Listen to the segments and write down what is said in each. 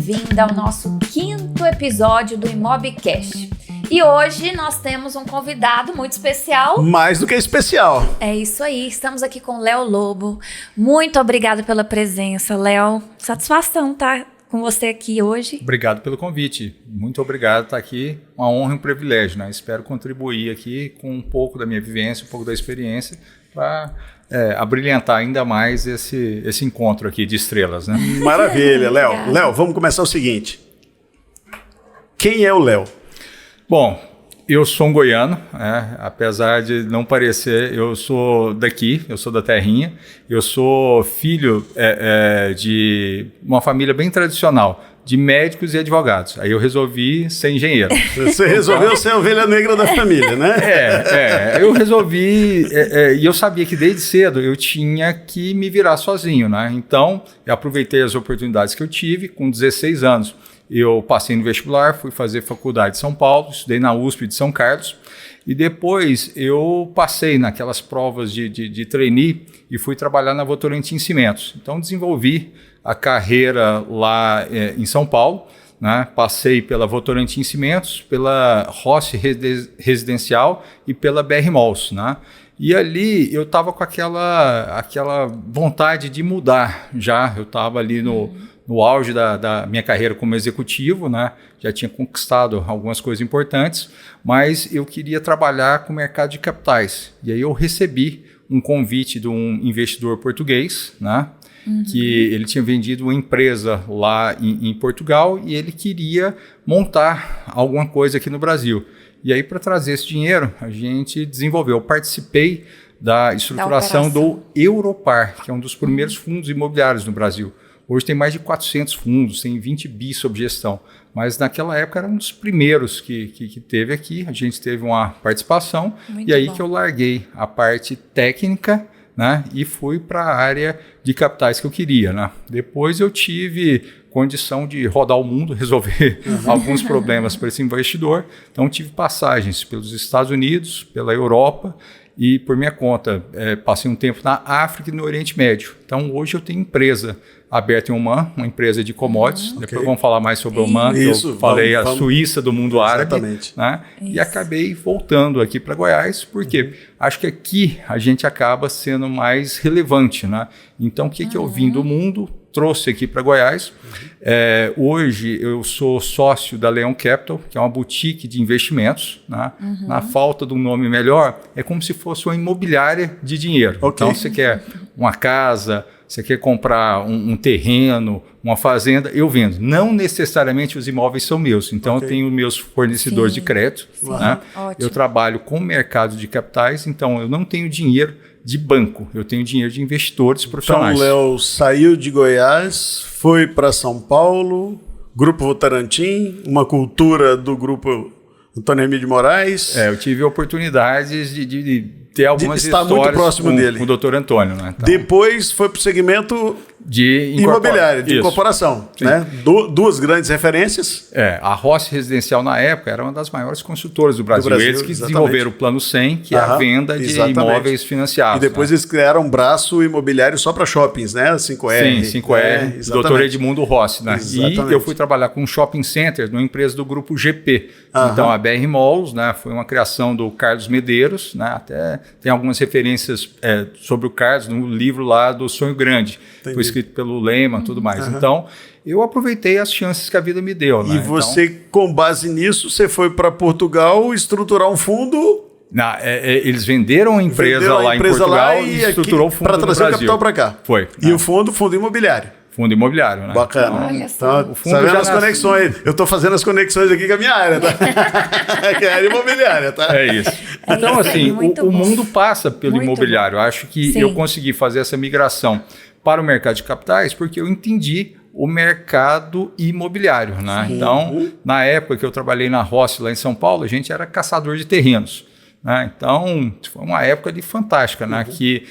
bem-vinda ao nosso 5º episódio do Imobcast. E hoje nós temos um convidado muito especial. Mais do que especial. É isso aí, estamos aqui com Léo Lobo. Muito obrigada pela presença, Léo. Satisfação estar com você aqui hoje. Obrigado pelo convite. Muito obrigado por estar aqui. Uma honra e um privilégio, né? Espero contribuir aqui com um pouco da minha vivência, um pouco da experiência para abrilhantar ainda mais esse encontro aqui de estrelas, né? Maravilha, Léo. Léo, vamos começar o seguinte. Quem é o Léo? Bom, eu sou um goiano, apesar de não parecer, eu sou daqui, eu sou da terrinha, eu sou filho de uma família bem tradicional, de médicos e advogados. Aí eu resolvi ser engenheiro. Você resolveu ser a ovelha negra da família, né? Eu resolvi, e eu sabia que desde cedo eu tinha que me virar sozinho, né? Então, eu aproveitei as oportunidades que eu tive com 16 anos. Eu passei no vestibular, fui fazer faculdade em São Paulo, estudei na USP de São Carlos e depois eu passei naquelas provas de trainee e fui trabalhar na Votorantim Cimentos. Então desenvolvi a carreira lá em São Paulo, né? Passei pela Votorantim Cimentos, pela Rossi Residencial e pela BR Malls, né? E ali eu estava com aquela vontade de mudar já, eu estava ali no auge da minha carreira como executivo, né? Já tinha conquistado algumas coisas importantes, mas eu queria trabalhar com o mercado de capitais. E aí eu recebi um convite de um investidor português, né? Que ele tinha vendido uma empresa lá em Portugal e ele queria montar alguma coisa aqui no Brasil. E aí, para trazer esse dinheiro, a gente desenvolveu, eu participei da estruturação do Europar, que é um dos primeiros fundos imobiliários no Brasil. Hoje tem mais de 400 fundos, tem 20 bi sob gestão, mas naquela época era um dos primeiros que teve aqui, a gente teve uma participação. Muito e aí bom. Que eu larguei a parte técnica, né, e fui para a área de capitais que eu queria, né. Depois eu tive condição de rodar o mundo, resolver alguns problemas para esse investidor, então tive passagens pelos Estados Unidos, pela Europa, e por minha conta, passei um tempo na África e no Oriente Médio. Então, hoje eu tenho empresa aberta em Oman, uma empresa de commodities. Depois vamos falar mais sobre Oman, que eu falei a Suíça do mundo árabe. Exatamente. Né? E acabei voltando aqui para Goiás, porque acho que aqui a gente acaba sendo mais relevante. Né? Então, o que eu vim do mundo, trouxe aqui para Goiás. Hoje eu sou sócio da Leão Capital, que é uma boutique de investimentos. Né? Na falta de um nome melhor, é como se fosse uma imobiliária de dinheiro. Então, você quer uma casa, você quer comprar um terreno, uma fazenda, eu vendo. Não necessariamente os imóveis são meus. Então, eu tenho meus fornecedores de crédito. Né? Eu trabalho com o mercado de capitais, então eu não tenho dinheiro de banco, eu tenho dinheiro de investidores profissionais. Então, Léo saiu de Goiás, foi para São Paulo, Grupo Votorantim, uma cultura do Grupo Antônio Emílio de Moraes. Eu tive oportunidades de ter algumas histórias muito próximo dele. Com o doutor Antônio. Né? Então, depois foi para o segmento de imobiliário, de incorporação. Né? Duas grandes referências. A Rossi Residencial, na época, era uma das maiores construtoras do Brasil. Eles que desenvolveram o Plano 100, que é a venda de imóveis financiados. E depois eles criaram um braço imobiliário só para shoppings, né? 5R. Sim, 5R, doutor Edmundo Rossi. Né? E eu fui trabalhar com um shopping center numa empresa do grupo GP. Então, a BR Malls, né, foi uma criação do Carlos Medeiros, né, até tem algumas referências sobre o Carlos no livro lá do Sonho Grande. Entendi. Foi escrito pelo Lehman e tudo mais. Então, eu aproveitei as chances que a vida me deu. Né? E você, com base nisso, você foi para Portugal estruturar um fundo... eles venderam a empresa lá em Portugal e estruturou o fundo para trazer o capital para cá. Foi. E o fundo imobiliário. Fundo imobiliário, né? Bacana. Então, sabendo as conexões. Eu estou fazendo as conexões aqui com a minha área, tá? Que é a área imobiliária, tá? É isso. Então, assim, o mundo passa pelo imobiliário. Eu acho que eu consegui fazer essa migração para o mercado de capitais porque eu entendi o mercado imobiliário, né? Então, na época que eu trabalhei na Rossi, lá em São Paulo, a gente era caçador de terrenos. né? Então, foi uma época ali fantástica, né? Que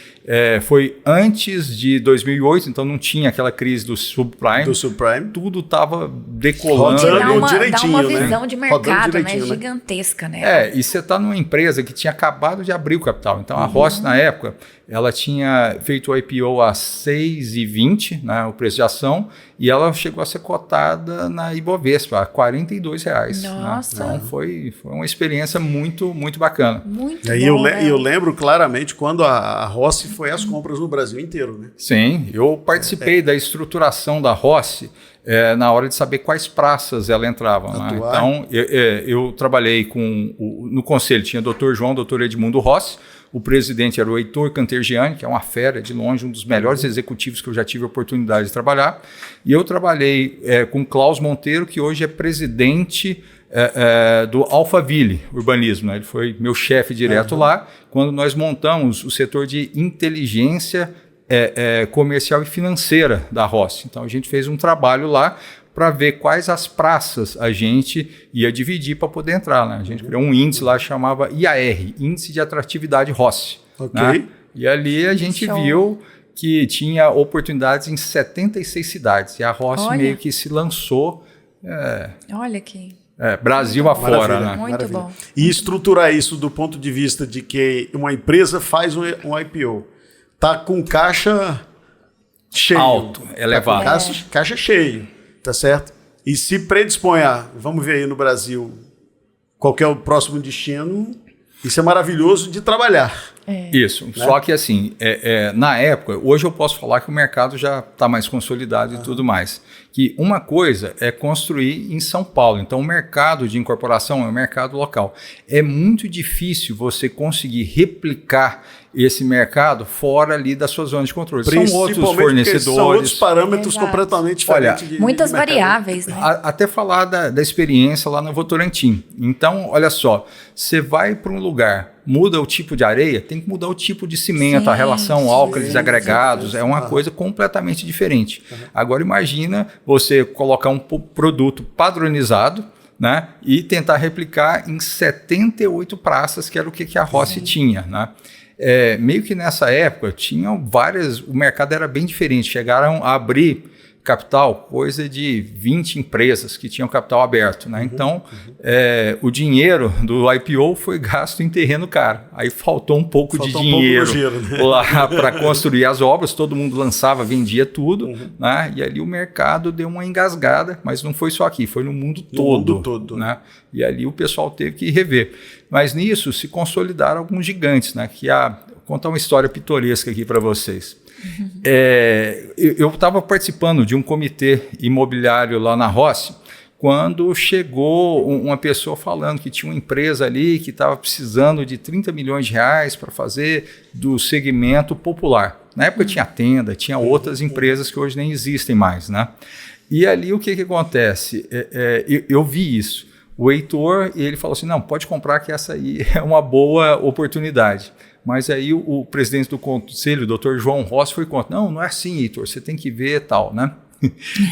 foi antes de 2008, então não tinha aquela crise do subprime. Tudo estava decolando. Dá uma direitinho, visão de mercado, né? Né? Gigantesca, né? E você está numa empresa que tinha acabado de abrir o capital. Então, a Rossi, na época, ela tinha feito o IPO a 6,20, né, o preço de ação, e ela chegou a ser cotada na Ibovespa, a R$42. Nossa! Né? Então, foi uma experiência muito, muito bacana. Muito E bom, eu lembro claramente quando a Rossi foi às compras no Brasil inteiro, né? Sim, eu participei da estruturação da Rossi na hora de saber quais praças ela entrava. Né? Então, eu trabalhei no conselho, tinha o Dr. João, Dr. Edmundo Rossi, o presidente era o Heitor Cantergiani, que é uma fera, de longe, um dos melhores executivos que eu já tive a oportunidade de trabalhar. E eu trabalhei com Klaus Monteiro, que hoje é presidente do Alphaville Urbanismo. Né? Ele foi meu chefe direto lá, quando nós montamos o setor de inteligência comercial e financeira da Rossi. Então, a gente fez um trabalho lá para ver quais as praças a gente ia dividir para poder entrar. Né? A gente criou um índice lá que chamava IAR, Índice de Atratividade Rossi. Ok. Né? E ali a gente viu que tinha oportunidades em 76 cidades. E a Rossi meio que se lançou Olha aqui. Brasil afora. Né? Muito bom. E estruturar isso do ponto de vista de que uma empresa faz um IPO. Tá com caixa cheio. Alto, elevado. Tá com caixa cheio. Tá certo? E se predispõe vamos ver aí no Brasil, qual que é o próximo destino, isso é maravilhoso de trabalhar. Isso, né? Só que assim, na época, hoje eu posso falar que o mercado já está mais consolidado e tudo mais. Que uma coisa é construir em São Paulo, então o mercado de incorporação é um mercado local. É muito difícil você conseguir replicar esse mercado fora ali da sua zona de controle. São outros fornecedores. São outros parâmetros completamente diferentes. Olha, muitas variáveis, né? Até falar da experiência lá no Votorantim. Então, olha só, você vai para um lugar, muda o tipo de areia, tem que mudar o tipo de cimento, a relação álcalis agregados, é uma coisa completamente diferente. Agora imagina você colocar um produto padronizado, né, e tentar replicar em 78 praças, que era o que a Rossi tinha, né? Meio que nessa época tinham o mercado era bem diferente, chegaram a abrir capital, coisa de 20 empresas que tinham capital aberto, né? Então, o dinheiro do IPO foi gasto em terreno caro. Aí faltou um pouco de dinheiro lá para construir as obras, todo mundo lançava, vendia tudo, né? E ali o mercado deu uma engasgada, mas não foi só aqui, foi no mundo todo. Né? E ali o pessoal teve que rever. Mas nisso se consolidaram alguns gigantes, né? Vou contar uma história pitoresca aqui para vocês. Eu estava participando de um comitê imobiliário lá na Rossi, quando chegou uma pessoa falando que tinha uma empresa ali que estava precisando de 30 milhões de reais para fazer do segmento popular. Na época tinha tenda, tinha outras empresas que hoje nem existem mais, né? E ali o que acontece? Eu vi isso. O Heitor, ele falou assim, não, pode comprar que essa aí é uma boa oportunidade. Mas aí o presidente do conselho, o Dr. João Rossi, foi contra. Não é assim, Heitor, você tem que ver tal, né?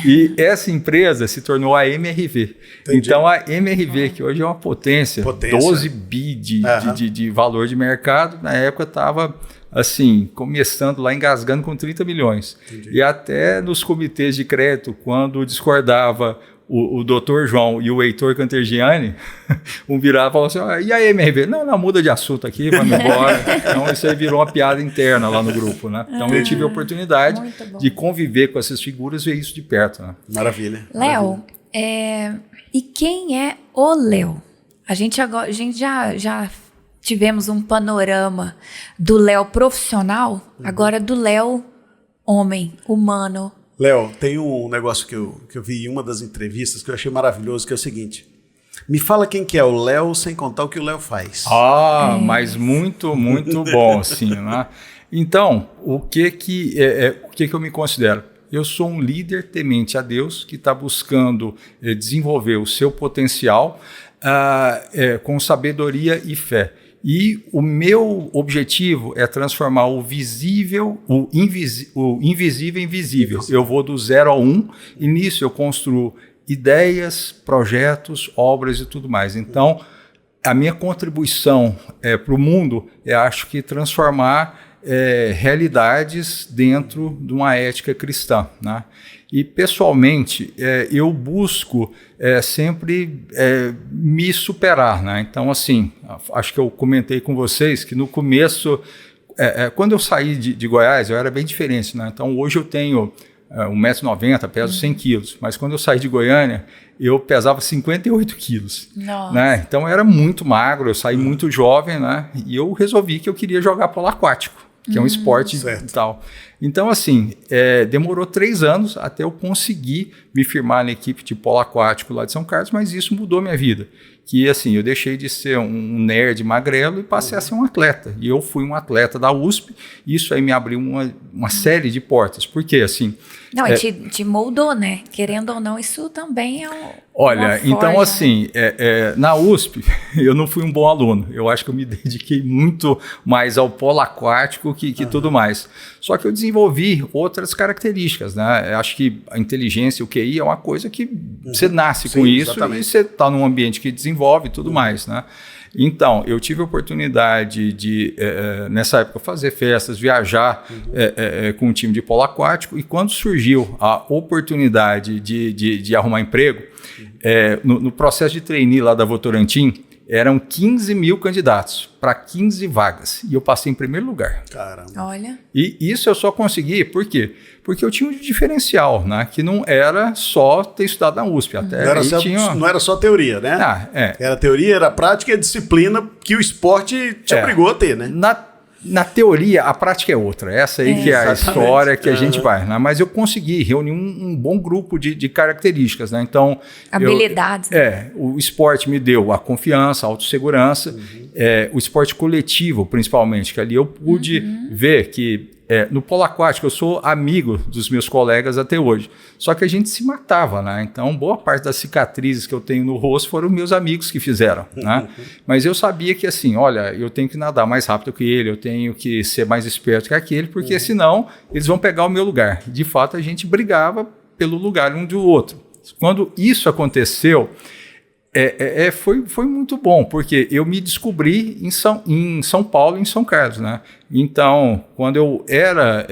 E essa empresa se tornou a MRV. Entendi. Então a MRV, que hoje é uma potência. 12 bi de valor de mercado, na época estava assim, começando lá, engasgando com 30 milhões. Entendi. E até nos comitês de crédito, quando discordava o Dr. João e o Heitor Cantergiani, um virava e falava assim, e a MRV? Não, muda de assunto aqui, vamos embora. Então isso aí virou uma piada interna lá no grupo, né? Então eu tive a oportunidade de conviver com essas figuras e ver isso de perto. Né? Maravilha. Léo, e quem é o Léo? A gente já tivemos um panorama do Léo profissional, agora do Léo homem, humano. Léo, tem um negócio que eu vi em uma das entrevistas que eu achei maravilhoso, que é o seguinte. Me fala quem que é o Léo sem contar o que o Léo faz. Mas muito, muito bom, assim, né? Então, o que eu me considero? Eu sou um líder temente a Deus que está buscando desenvolver o seu potencial com sabedoria e fé. E o meu objetivo é transformar o invisível em visível. Eu vou do 0 ao 1 e nisso eu construo ideias, projetos, obras e tudo mais. Então, a minha contribuição para o mundo é, acho que, transformar realidades dentro de uma ética cristã, né? E, pessoalmente, eu busco sempre me superar, né? Então, assim, acho que eu comentei com vocês que no começo, quando eu saí de Goiás, eu era bem diferente, né? Então, hoje eu tenho 1,90 m, peso 100 quilos, mas quando eu saí de Goiânia, eu pesava 58 quilos. Né? Então, eu era muito magro, eu saí muito jovem, né? E eu resolvi que eu queria jogar polo aquático, que é um esporte e tal. Então, assim, demorou 3 anos até eu conseguir me firmar na equipe de polo aquático lá de São Carlos, mas isso mudou minha vida. Que, assim, eu deixei de ser um nerd magrelo e passei a ser um atleta. E eu fui um atleta da USP, e isso aí me abriu uma série de portas. Porque, assim... Não, te moldou, né? Querendo ou não, isso também é Olha, então, assim, na USP, eu não fui um bom aluno. Eu acho que eu me dediquei muito mais ao polo aquático que tudo mais. Só que eu desenvolvi outras características, né? Eu acho que a inteligência, o QI, é uma coisa que você nasce com isso, exatamente. E você está num ambiente que desenvolve e tudo mais, né? Então, eu tive a oportunidade de, nessa época, fazer festas, viajar com um time de polo aquático, e quando surgiu a oportunidade de arrumar emprego, no processo de trainee lá da Votorantim, eram 15 mil candidatos para 15 vagas, e eu passei em primeiro lugar. Caramba. Olha. E isso eu só consegui, por quê? Porque eu tinha um diferencial, né? Que não era só ter estudado na USP. Até não era só teoria, né? Era teoria, era prática e disciplina que o esporte te obrigou a ter, né? Na teoria, a prática é outra. Essa aí que é a história que a gente vai, né? Mas eu consegui reunir um bom grupo de características, né? Então, habilidades. O esporte me deu a confiança, a autossegurança, o esporte coletivo, principalmente, que ali eu pude ver que no polo aquático eu sou amigo dos meus colegas até hoje. Só que a gente se matava, né? Então, boa parte das cicatrizes que eu tenho no rosto foram meus amigos que fizeram, né? Mas eu sabia que, assim, olha, eu tenho que nadar mais rápido que ele, eu tenho que ser mais esperto que aquele, porque senão eles vão pegar o meu lugar. De fato, a gente brigava pelo lugar um do outro. Quando isso aconteceu, foi muito bom, porque eu me descobri em São Paulo e em São Carlos, né? Então, quando eu era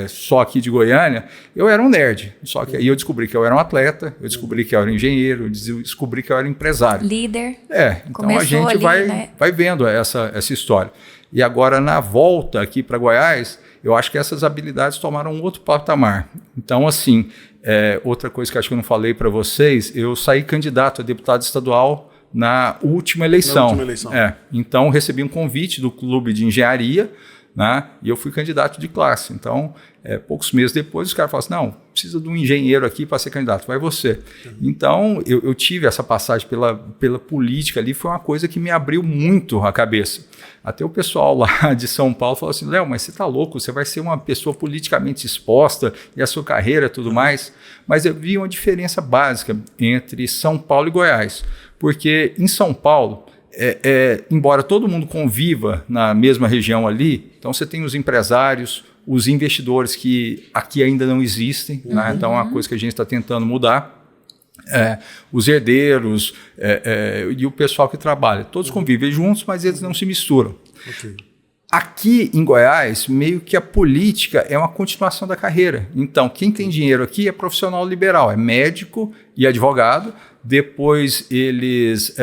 só aqui de Goiânia, eu era um nerd. Só que aí eu descobri que eu era um atleta, eu descobri que eu era um engenheiro, eu descobri que eu era empresário. Líder. Então começou a gente vai vendo essa história. E agora, na volta aqui para Goiás, eu acho que essas habilidades tomaram um outro patamar. Então, assim, outra coisa que acho que eu não falei para vocês, eu saí candidato a deputado estadual na última eleição. Então, recebi um convite do clube de engenharia, né? E eu fui candidato de classe. Então, poucos meses depois, os caras falaram assim, não, precisa de um engenheiro aqui para ser candidato, vai você. Então, eu tive essa passagem pela política ali, foi uma coisa que me abriu muito a cabeça. Até o pessoal lá de São Paulo falou assim, Léo, mas você está louco, você vai ser uma pessoa politicamente exposta e a sua carreira e tudo mais. Mas eu vi uma diferença básica entre São Paulo e Goiás, porque em São Paulo, embora todo mundo conviva na mesma região ali, então você tem os empresários, os investidores que aqui ainda não existem, né? Então é uma coisa que a gente está tentando mudar. Os herdeiros e o pessoal que trabalha, todos convivem juntos, mas eles não se misturam. Aqui em Goiás, meio que a política é uma continuação da carreira. Então, quem tem dinheiro aqui é profissional liberal, é médico e advogado. Depois eles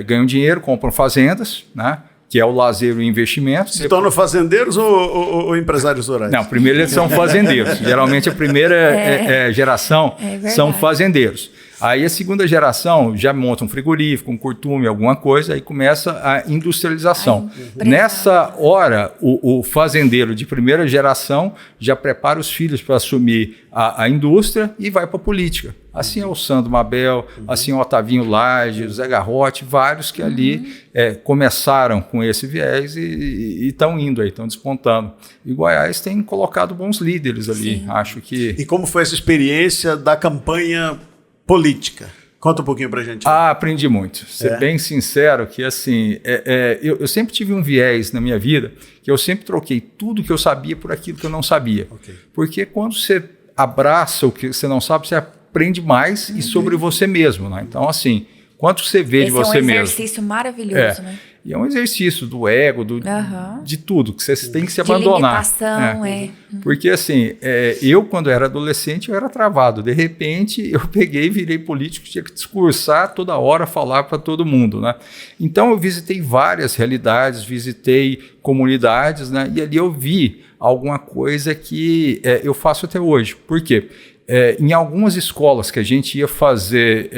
ganham dinheiro, compram fazendas, né? Que é o lazer e o investimento. Se tornam fazendeiros ou empresários rurais? Não, primeiro eles são fazendeiros. Geralmente a primeira geração são fazendeiros. Aí a segunda geração já monta um frigorífico, um curtume, alguma coisa, aí começa a industrialização. Nessa hora, o fazendeiro de primeira geração já prepara os filhos para assumir a indústria e vai para a política. Assim é o Sandro Mabel, assim é o Otavinho Lage, o Zé Garrote, vários que ali começaram com esse viés e estão indo aí, estão despontando. E Goiás tem colocado bons líderes ali, acho que... E como foi essa experiência da campanha política? Conta um pouquinho pra gente. Aprendi muito. Ser bem sincero que assim, eu sempre tive um viés na minha vida que eu sempre troquei tudo que eu sabia por aquilo que eu não sabia. Porque quando você abraça o que você não sabe, você aprende mais e sobre você mesmo, né? Então, assim, Quanto você vê de você mesmo. É um exercício maravilhoso, né? E é um exercício do ego, de tudo, que você tem que se abandonar. De limitação, Porque assim, eu quando era adolescente, eu era travado. De repente, eu peguei e virei político, tinha que discursar toda hora, falar para todo mundo, né? Então, eu visitei várias realidades, visitei comunidades, né? E ali eu vi alguma coisa que eu faço até hoje. Por quê? Em algumas escolas que a gente ia fazer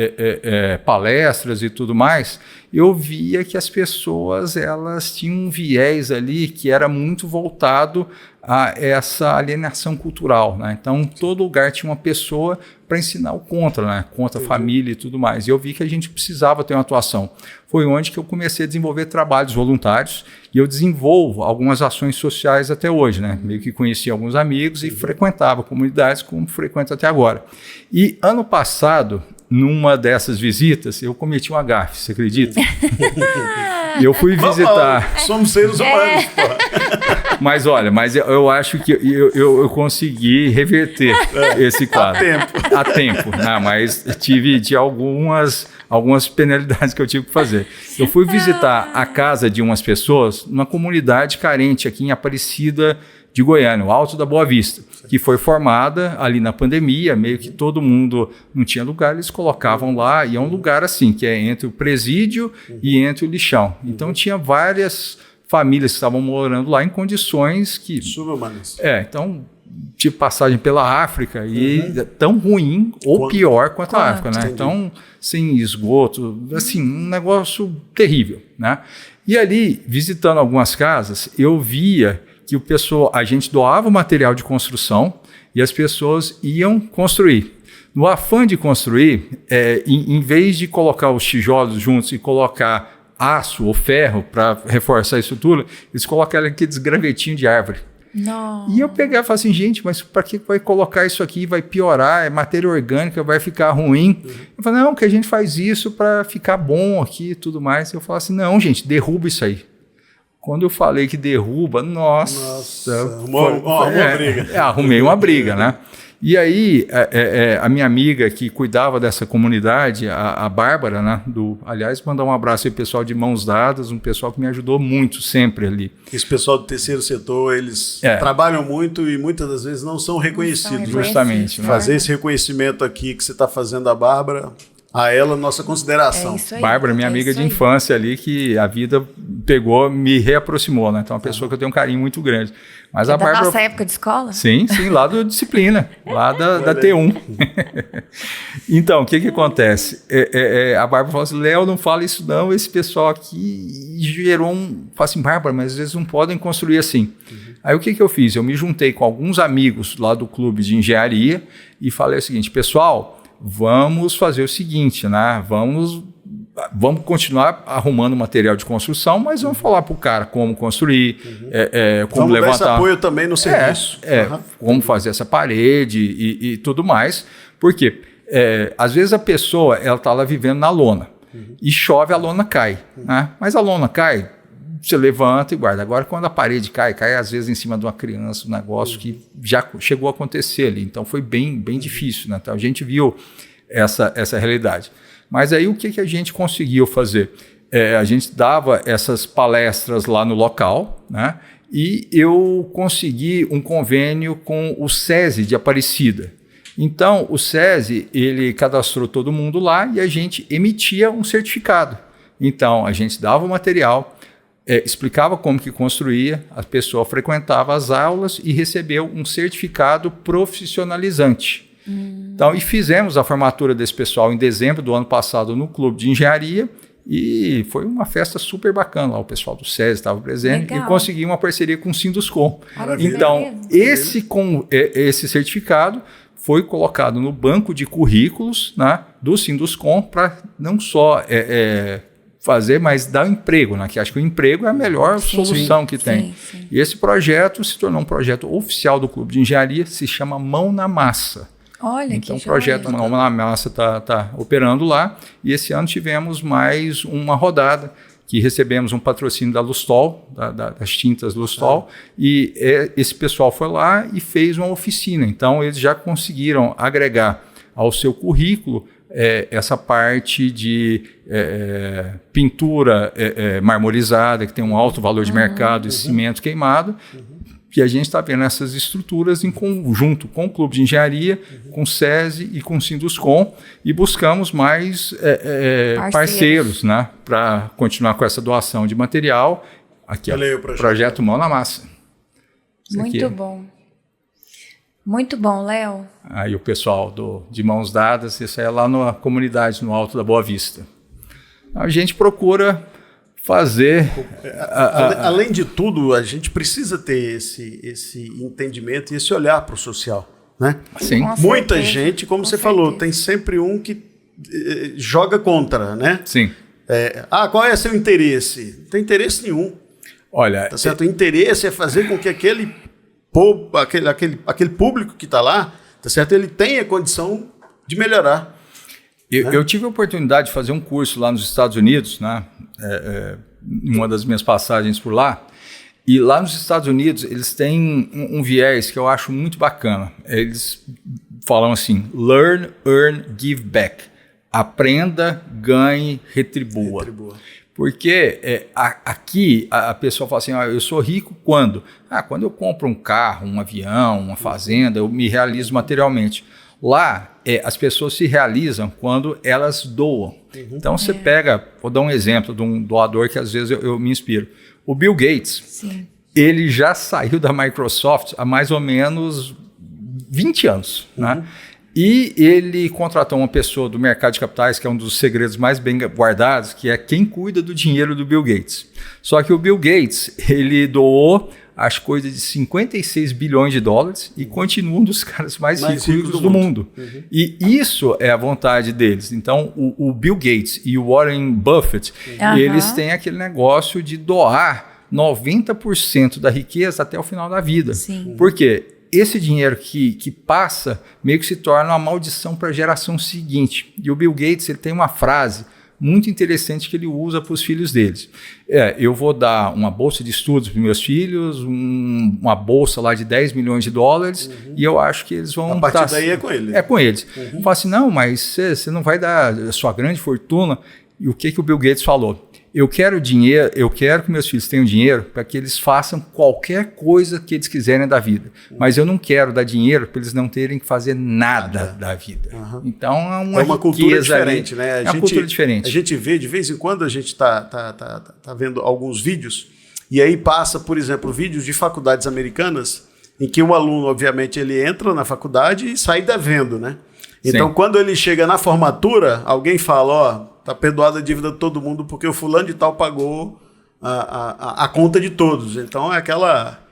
palestras e tudo mais, eu via que as pessoas elas tinham um viés ali que era muito voltado a essa alienação cultural, né? Então, todo lugar tinha uma pessoa para ensinar o contra, né? Contra a família e tudo mais. E eu vi que a gente precisava ter uma atuação. Foi onde que eu comecei a desenvolver trabalhos voluntários e eu desenvolvo algumas ações sociais até hoje, né? Meio que conheci alguns amigos e frequentava comunidades como frequento até agora. E ano passado, numa dessas visitas, eu cometi uma gafe, você acredita? Eu fui visitar... Somos seres humanos, pô. Mas olha, eu acho que eu consegui reverter esse quadro. A tempo. Mas tive algumas penalidades que eu tive que fazer. Eu fui visitar a casa de umas pessoas numa comunidade carente aqui em Aparecida de Goiânia, o Alto da Boa Vista, que foi formada ali na pandemia, meio que todo mundo não tinha lugar, eles colocavam lá, e é um lugar assim, que é entre o presídio e entre o lixão. Então tinha várias famílias que estavam morando lá em condições que... Subhumanas. Então, tipo passagem pela África, e tão ruim ou pior quanto a África, né? Então, sem esgoto, assim, um negócio terrível, né? E ali, visitando algumas casas, eu via que a gente doava material de construção e as pessoas iam construir. No afã de construir, em vez de colocar os tijolos juntos e colocar aço ou ferro para reforçar a estrutura, eles colocaram aqueles gravetinhos de árvore. Não. E eu pegava e falava assim, gente, mas para que vai colocar isso aqui? Vai piorar, é matéria orgânica, vai ficar ruim. Eu falei, não, que a gente faz isso para ficar bom aqui e tudo mais. Eu falava assim, não, gente, derruba isso aí. Quando eu falei que derruba, nossa arrumou uma briga. Arrumei uma briga, né? E aí, a minha amiga que cuidava dessa comunidade, a Bárbara, né? Aliás, mandar um abraço aí, pessoal de Mãos Dadas, um pessoal que me ajudou muito sempre ali. Esse pessoal do terceiro setor, eles trabalham muito e muitas das vezes não são reconhecidos. Justamente. Né? Fazer esse reconhecimento aqui que você está fazendo a Bárbara... A ela, nossa consideração. Bárbara, minha amiga de infância ali, que a vida pegou, me reaproximou, né? Então, é uma pessoa que eu tenho um carinho muito grande. Mas a Bárbara... Da nossa época de escola? Sim, lá do Disciplina, lá da T1. Então, o que acontece? A Bárbara falou assim, Léo, não fala isso não, esse pessoal aqui gerou fala assim, Bárbara, mas às vezes não podem construir assim. Aí, o que eu fiz? Eu me juntei com alguns amigos lá do clube de engenharia e falei o seguinte, pessoal... Vamos fazer o seguinte, né? Vamos continuar arrumando material de construção, mas vamos falar para o cara como construir, como vamos levantar. Dar esse apoio também no serviço. Como fazer essa parede e tudo mais. Porque às vezes a pessoa ela está lá vivendo na lona e chove, a lona cai. Né? Mas a lona cai, você levanta e guarda. Agora, quando a parede cai às vezes em cima de uma criança, um negócio que já chegou a acontecer ali. Então, foi bem difícil. Né? Então, a gente viu essa realidade. Mas aí, o que a gente conseguiu fazer? A gente dava essas palestras lá no local, né? E eu consegui um convênio com o SESI de Aparecida. Então, o SESI, ele cadastrou todo mundo lá e a gente emitia um certificado. Então, a gente dava o material... explicava como que construía, a pessoa frequentava as aulas e recebeu um certificado profissionalizante. Então, e fizemos a formatura desse pessoal em dezembro do ano passado no Clube de Engenharia e foi uma festa super bacana lá, o pessoal do SESI estava presente. Legal. E consegui uma parceria com o Sinduscom. Maravilha. Então, esse certificado foi colocado no banco de currículos, né, do Sinduscom para não só... fazer, mas dar emprego, né? Que acho que o emprego é a melhor solução que tem. Sim. E esse projeto se tornou um projeto oficial do Clube de Engenharia, se chama Mão na Massa. Olha, então, o projeto Mão na Massa está operando lá, e esse ano tivemos mais uma rodada, que recebemos um patrocínio da Lustol, das tintas Lustol, e esse pessoal foi lá e fez uma oficina. Então, eles já conseguiram agregar ao seu currículo essa parte de pintura marmorizada, que tem um alto valor de mercado, e cimento queimado, que a gente está vendo essas estruturas em conjunto com o Clube de Engenharia, com o SESI e com o Sinduscom, e buscamos mais parceiros, né, para continuar com essa doação de material. Aqui, o projeto Mão na Massa. Muito bom. Muito bom, Léo. Aí o pessoal de Mãos Dadas, isso é lá na comunidade, no Alto da Boa Vista. A gente procura fazer... Além de tudo, a gente precisa ter esse entendimento e esse olhar para o social, né? Sim. Muita gente, como você falou, tem sempre um que joga contra, né? Sim. Qual é seu interesse? Não tem interesse nenhum. Olha, tá certo? O interesse é fazer com que aquele público que está lá, tá certo? Ele tenha condição de melhorar. Eu tive a oportunidade de fazer um curso lá nos Estados Unidos, né? Em uma das minhas passagens por lá. E lá nos Estados Unidos, eles têm um viés que eu acho muito bacana. Eles falam assim, learn, earn, give back. Aprenda, ganhe, retribua. Porque aqui a pessoa fala assim, eu sou rico quando? Quando eu compro um carro, um avião, uma fazenda, eu me realizo materialmente. Lá, as pessoas se realizam quando elas doam. Então, você pega, vou dar um exemplo de um doador que às vezes eu me inspiro. O Bill Gates, Sim. Ele já saiu da Microsoft há mais ou menos 20 anos, né? E ele contratou uma pessoa do mercado de capitais, que é um dos segredos mais bem guardados, que é quem cuida do dinheiro do Bill Gates. Só que o Bill Gates, ele doou as coisas de 56 bilhões de dólares e continua um dos caras mais ricos do mundo. E isso é a vontade deles. Então, o Bill Gates e o Warren Buffett, eles têm aquele negócio de doar 90% da riqueza até o final da vida. Sim. Por quê? Esse dinheiro que passa meio que se torna uma maldição para a geração seguinte. E o Bill Gates ele tem uma frase muito interessante que ele usa para os filhos deles. Eu vou dar uma bolsa de estudos para meus filhos, uma bolsa lá de 10 milhões de dólares, e eu acho que eles vão... A partir daí é com eles. É com eles. Fala assim, não, mas você não vai dar a sua grande fortuna. E o que o Bill Gates falou? Eu quero dinheiro, eu quero que meus filhos tenham dinheiro para que eles façam qualquer coisa que eles quiserem da vida. Mas eu não quero dar dinheiro para eles não terem que fazer nada da vida. Então é uma cultura diferente, né? Uma cultura diferente. A gente vê, de vez em quando, a gente tá vendo alguns vídeos, e aí passa, por exemplo, vídeos de faculdades americanas, em que o aluno, obviamente, ele entra na faculdade e sai devendo, né? Então, quando ele chega na formatura, alguém fala, tá perdoada a dívida de todo mundo porque o fulano de tal pagou a conta de todos. Então, é aquela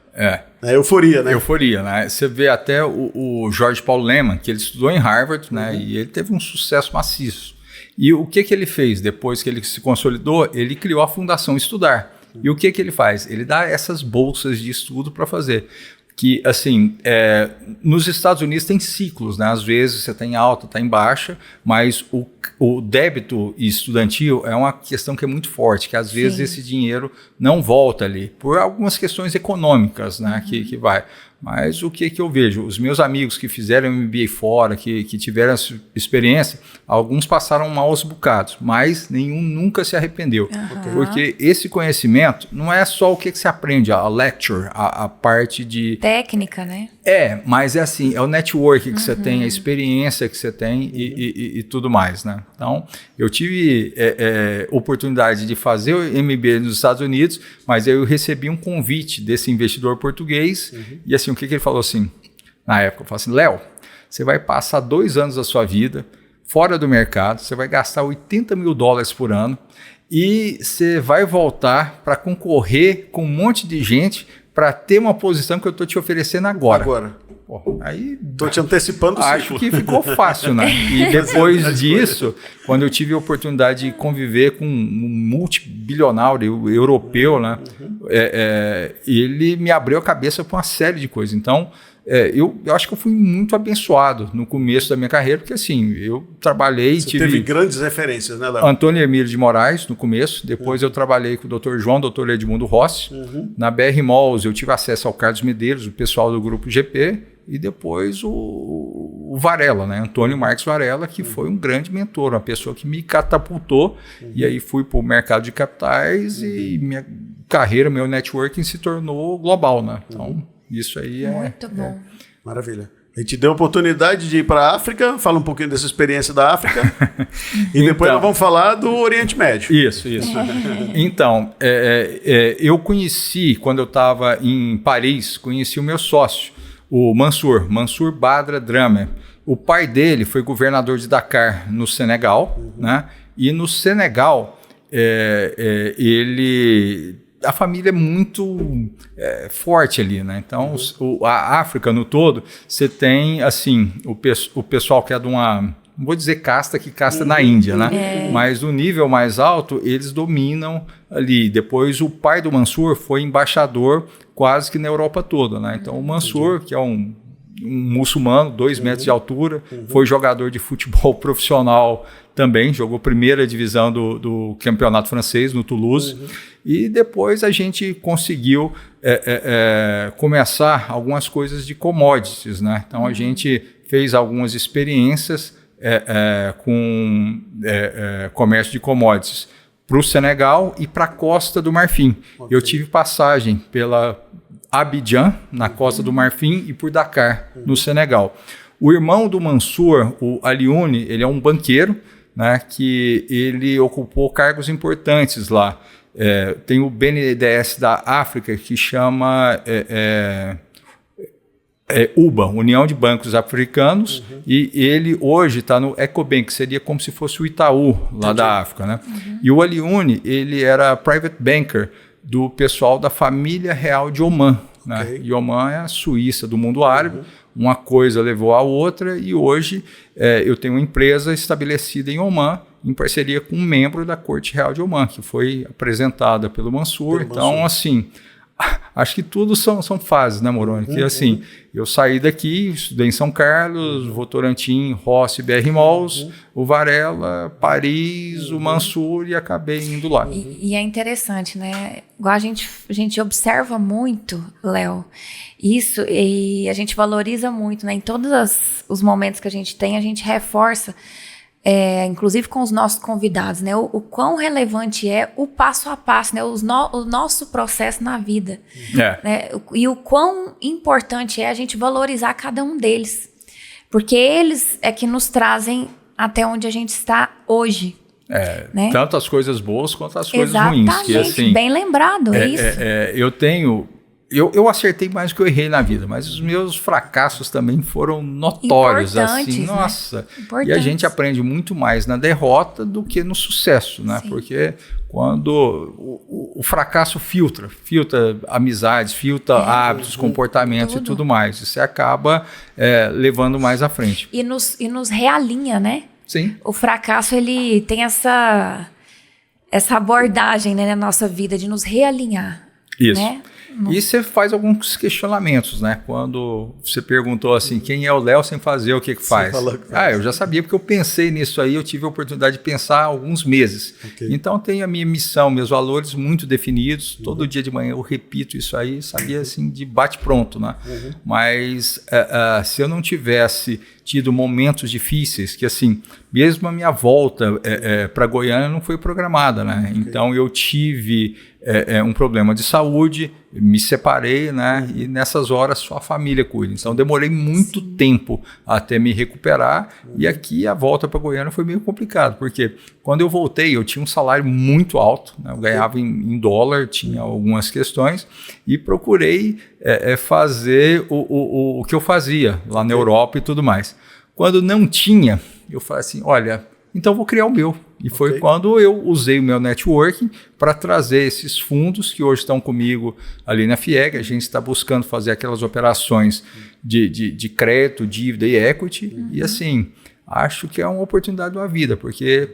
euforia, né? Euforia, né? Você vê até o George Paul Lehmann, que ele estudou em Harvard, né? E ele teve um sucesso maciço. E o que ele fez depois que ele se consolidou? Ele criou a Fundação Estudar. E o que ele faz? Ele dá essas bolsas de estudo para fazer. Que, assim, nos Estados Unidos tem ciclos, né? Às vezes você está em alta, está em baixa, mas o débito estudantil é uma questão que é muito forte, que às vezes esse dinheiro não volta ali, por algumas questões econômicas, né? Que vai. Mas o que eu vejo? Os meus amigos que fizeram MBA fora, que tiveram essa experiência, alguns passaram maus bocados, mas nenhum nunca se arrependeu. Porque esse conhecimento não é só o que se aprende, a lecture, a parte de... técnica, né? Mas é assim, é o network que você tem, a experiência que você tem e tudo mais, né? Então, eu tive oportunidade de fazer o MBA nos Estados Unidos, mas eu recebi um convite desse investidor português e assim, o que ele falou assim, na época, eu falei assim, Léo, você vai passar 2 anos da sua vida fora do mercado, você vai gastar $80 mil por ano e você vai voltar para concorrer com um monte de gente para ter uma posição que eu estou te oferecendo agora. Aí estou te antecipando o ciclo. Acho que ficou fácil, né? E depois disso, quando eu tive a oportunidade de conviver com um multibilionário europeu, né? Ele me abriu a cabeça para uma série de coisas. Então, eu acho que eu fui muito abençoado no começo da minha carreira, porque assim, eu trabalhei... Você teve grandes referências, né, Léo? Antônio Emílio de Moraes, no começo. Depois eu trabalhei com o Dr. João, Dr. Edmundo Rossi. Na BR Malls eu tive acesso ao Carlos Medeiros, o pessoal do Grupo GP. e depois o Varela, né? Antônio Marques Varela, que foi um grande mentor, uma pessoa que me catapultou, e aí fui para o mercado de capitais e minha carreira, meu networking se tornou global, né? Então, isso aí Muito bom. Maravilha. A gente deu a oportunidade de ir para a África, fala um pouquinho dessa experiência da África, e depois nós vamos falar do Oriente Médio. Isso. Então, eu conheci, quando eu estava em Paris, conheci o meu sócio, o Mansour Badra Drame. O pai dele foi governador de Dakar, no Senegal, né? E no Senegal, a família é muito forte ali, né? Então, a África no todo, você tem, assim, o pessoal que é de uma, não vou dizer casta, que casta na Índia, né? Mas no nível mais alto, eles dominam ali. Depois, o pai do Mansour foi embaixador quase que na Europa toda, né? Então, o Mansour, que é um muçulmano, 2 metros de altura, foi jogador de futebol profissional também, jogou primeira divisão do campeonato francês, no Toulouse, e depois a gente conseguiu começar algumas coisas de commodities, né? Então a gente fez algumas experiências com comércio de commodities para o Senegal e para a Costa do Marfim. Eu tive passagem pela Abidjan, na Costa do Marfim, e por Dakar, no Senegal. O irmão do Mansour, o Alioune, ele é um banqueiro, né, que ele ocupou cargos importantes lá. Tem o BNDES da África, que chama UBA, União de Bancos Africanos, e ele hoje está no Ecobank, que seria como se fosse o Itaú lá da África, né? E o Alioune, ele era private banker do pessoal da família real de Oman, né? E Oman é a Suíça do mundo árabe. Uma coisa levou à outra, e hoje eu tenho uma empresa estabelecida em Oman, em parceria com um membro da Corte Real de Oman, que foi apresentada pelo Mansour. Então, assim, acho que tudo são fases, né, Moroni? Que assim, eu saí daqui, estudei em São Carlos, Votorantim, Rossi, BR Malls, o Varela, Paris, o Mansour, e acabei indo lá. E é interessante, né? Igual a gente observa muito, Léo, isso, e a gente valoriza muito, né? Em todos os momentos que a gente reforça, inclusive com os nossos convidados, né? O quão relevante é o passo a passo, né? O nosso processo na vida. Né? E o quão importante é a gente valorizar cada um deles. Porque eles é que nos trazem até onde a gente está hoje. Né? Tanto as coisas boas quanto as coisas ruins. Que, assim, bem lembrado, isso. Eu acertei mais do que eu errei na vida, mas os meus fracassos também foram notórios. Assim, nossa. Né? E a gente aprende muito mais na derrota do que no sucesso, né? Sim. Porque quando o fracasso filtra amizades, filtra hábitos, comportamentos e tudo mais. E você acaba levando mais à frente. E nos realinha, né? Sim. O fracasso, ele tem essa abordagem, né, na nossa vida, de nos realinhar. Isso. Né? E você faz alguns questionamentos, né? Quando você perguntou assim, quem é o Léo sem fazer, o que faz? Eu já sabia, porque eu pensei nisso aí, eu tive a oportunidade de pensar há alguns meses. Então, tenho a minha missão, meus valores muito definidos. Todo dia de manhã eu repito isso aí, sabia assim, de bate-pronto, né? Mas se eu não tivesse tido momentos difíceis, que assim, mesmo a minha volta para Goiânia não foi programada, né? Então, eu tive um problema de saúde, me separei, né? E nessas horas só a família cuida. Então demorei muito tempo até me recuperar, e aqui a volta para Goiânia foi meio complicado, porque quando eu voltei eu tinha um salário muito alto, né? Eu ganhava em dólar, tinha algumas questões, e procurei fazer o que eu fazia lá na Europa e tudo mais. Quando não tinha, eu falei assim, olha, então vou criar o meu. E foi quando eu usei o meu networking para trazer esses fundos que hoje estão comigo ali na FIEG. A gente está buscando fazer aquelas operações de crédito, dívida e equity. E assim, acho que é uma oportunidade da vida, porque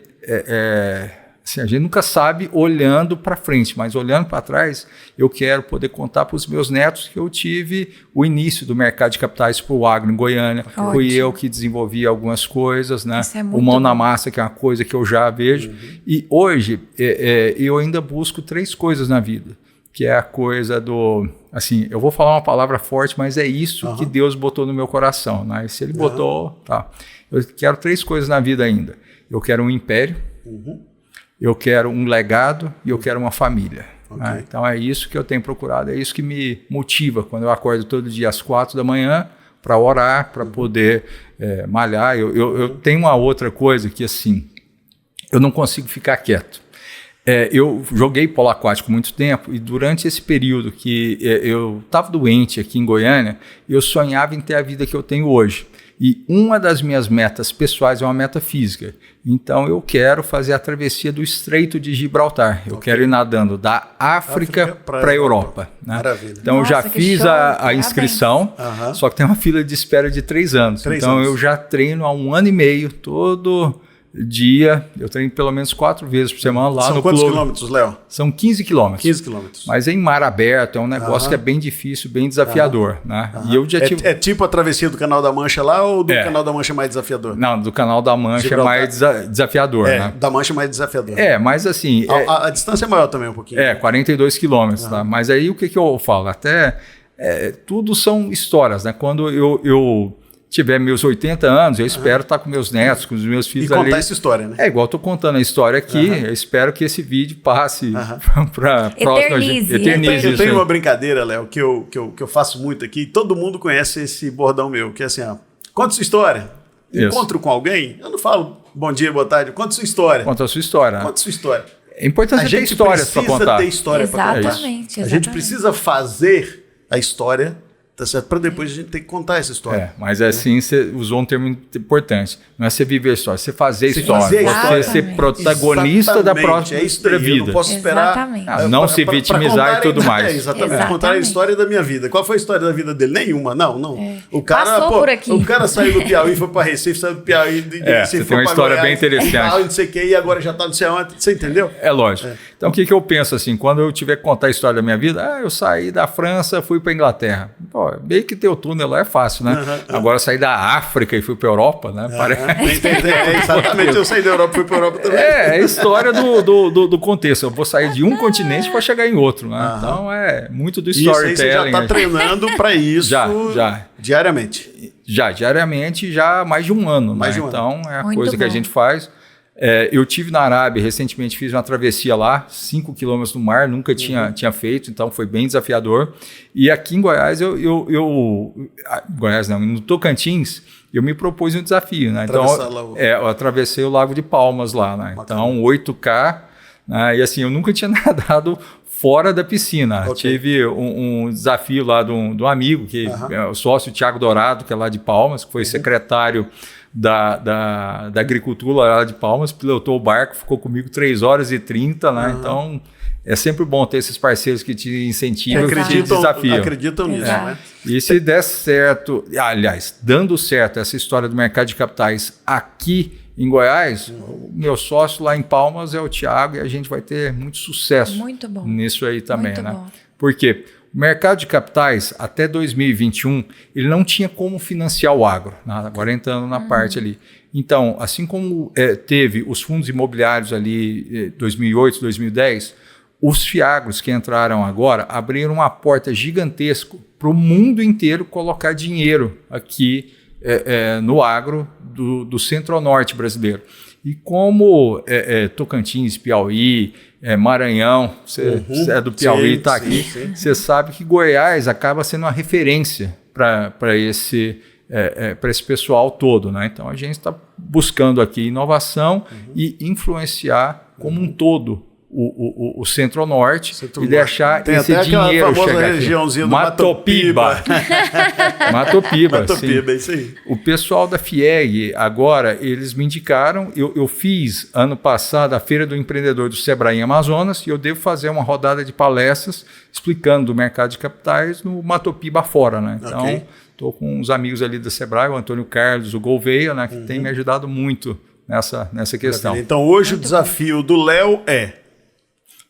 assim, a gente nunca sabe olhando para frente, mas olhando para trás, eu quero poder contar para os meus netos que eu tive o início do mercado de capitais para o agro em Goiânia. Fui eu que desenvolvi algumas coisas, né? O mão na massa, que é uma coisa que eu já vejo. E hoje eu ainda busco 3 coisas na vida. que é a coisa do... Assim, eu vou falar uma palavra forte, mas é isso que Deus botou no meu coração, né? E se Ele botou, tá. Eu quero 3 coisas na vida ainda. Eu quero um império, eu quero um legado e eu quero uma família. Okay. Né? Então é isso que eu tenho procurado, é isso que me motiva quando eu acordo todo dia às 4 da manhã para orar, para poder malhar. Eu tenho uma outra coisa que, assim, eu não consigo ficar quieto. Eu joguei polo aquático muito tempo e durante esse período que eu estava doente aqui em Goiânia, eu sonhava em ter a vida que eu tenho hoje. E uma das minhas metas pessoais é uma meta física. Então eu quero fazer a travessia do Estreito de Gibraltar. Eu quero ir nadando da África para a Europa. Né? Maravilha. Então eu já fiz a inscrição, só que tem uma fila de espera de 3 anos. Eu já treino há 1 ano e meio, todo dia, eu treino pelo menos 4 vezes por semana lá no clube. São quantos quilômetros, Léo? São 15 quilômetros. 15 quilômetros. Mas em mar aberto, é um negócio que é bem difícil, bem desafiador. Né? E eu já tive... É tipo a travessia do Canal da Mancha lá ou do Canal da Mancha mais desafiador? Não, do Canal da Mancha Gibraltar. é mais desafiador. Né? Da Mancha mais desafiador. Mas assim... A distância é maior também um pouquinho. 42 quilômetros. Tá? Mas aí o que eu falo? Até tudo são histórias. Né? Quando eu tiver meus 80 anos, eu espero estar com meus netos, com os meus filhos ali. E contar essa história, né? Igual eu estou contando a história aqui, eu espero que esse vídeo passe para a próxima... Eternize. Eu tenho uma brincadeira, Léo, que eu faço muito aqui, todo mundo conhece esse bordão meu, que é assim, conta sua história. Encontro com alguém, eu não falo bom dia, boa tarde, conta sua história. Conta a sua história. Conta sua história. É importante ter histórias para contar. Ter história para contar. Exatamente. A gente precisa fazer a história, tá certo? Para depois a gente ter que contar essa história. Mas assim, você usou um termo importante. Não é você viver a história, você fazer a história. Você ser protagonista da próxima vida. Eu não posso esperar não se vitimizar e tudo mais. Exatamente. Contar a história da minha vida. Qual foi a história da vida dele? Nenhuma, não. O cara, por aqui. O cara saiu do Piauí, foi para Recife, saiu do Piauí, você tem uma história bem interessante. Não sei o que, e agora já está não sei onde. Você entendeu? É lógico. Então o que eu penso assim, quando eu tiver que contar a história da minha vida, eu saí da França, fui para Inglaterra. Meio que ter o túnel lá é fácil, né? Agora sair da África e fui para a Europa, né? Exatamente, eu saí da Europa e fui para a Europa também. É a história do contexto. Eu vou sair de um continente para chegar em outro, né? Então é muito do storytelling. Isso aí você já está treinando para isso já. Diariamente. Diariamente, já há mais de 1 ano. Mais de um então ano. É a muito coisa bom. que a gente faz. Eu tive na Arábia recentemente, fiz uma travessia lá, 5 quilômetros no mar, nunca tinha feito, então foi bem desafiador. E aqui em Goiás, Goiás não, no Tocantins, eu me propus um desafio, né? Então eu atravessei o Lago de Palmas lá, né? Então 8K, né? E assim, eu nunca tinha nadado fora da piscina. Tive um desafio lá de um amigo, que é o sócio Thiago Dourado, que é lá de Palmas, que foi secretário da agricultura lá de Palmas, pilotou o barco, ficou comigo 3 horas e 30, né? Então é sempre bom ter esses parceiros que te incentivam e te desafiam. Acreditam nisso, né? E se der certo, aliás, dando certo essa história do mercado de capitais aqui em Goiás, o meu sócio lá em Palmas é o Thiago e a gente vai ter muito sucesso nisso aí também, né? Bom. Por quê? O mercado de capitais, até 2021, ele não tinha como financiar o agro, né? Agora entrando na parte ali. Então, assim como teve os fundos imobiliários ali 2008, 2010, os fiagros que entraram agora abriram uma porta gigantesca para o mundo inteiro colocar dinheiro aqui no agro do centro-norte brasileiro. E como Tocantins, Piauí, Maranhão, você é do Piauí, está aqui, você sabe que Goiás acaba sendo uma referência para esse pessoal todo, né? Então a gente está buscando aqui inovação e influenciar como um todo o Centro-Norte e deixar esse dinheiro chegar aqui. Regiãozinha do Matopiba. Matopiba, sim. Isso aí. O pessoal da FIEG, agora, eles me indicaram, eu fiz ano passado a Feira do Empreendedor do Sebrae em Amazonas e eu devo fazer uma rodada de palestras explicando do mercado de capitais no Matopiba fora, né? Então, estou com uns amigos ali da Sebrae, o Antônio Carlos, o Gouveia, né, que tem me ajudado muito nessa questão. Então, hoje o desafio do Léo é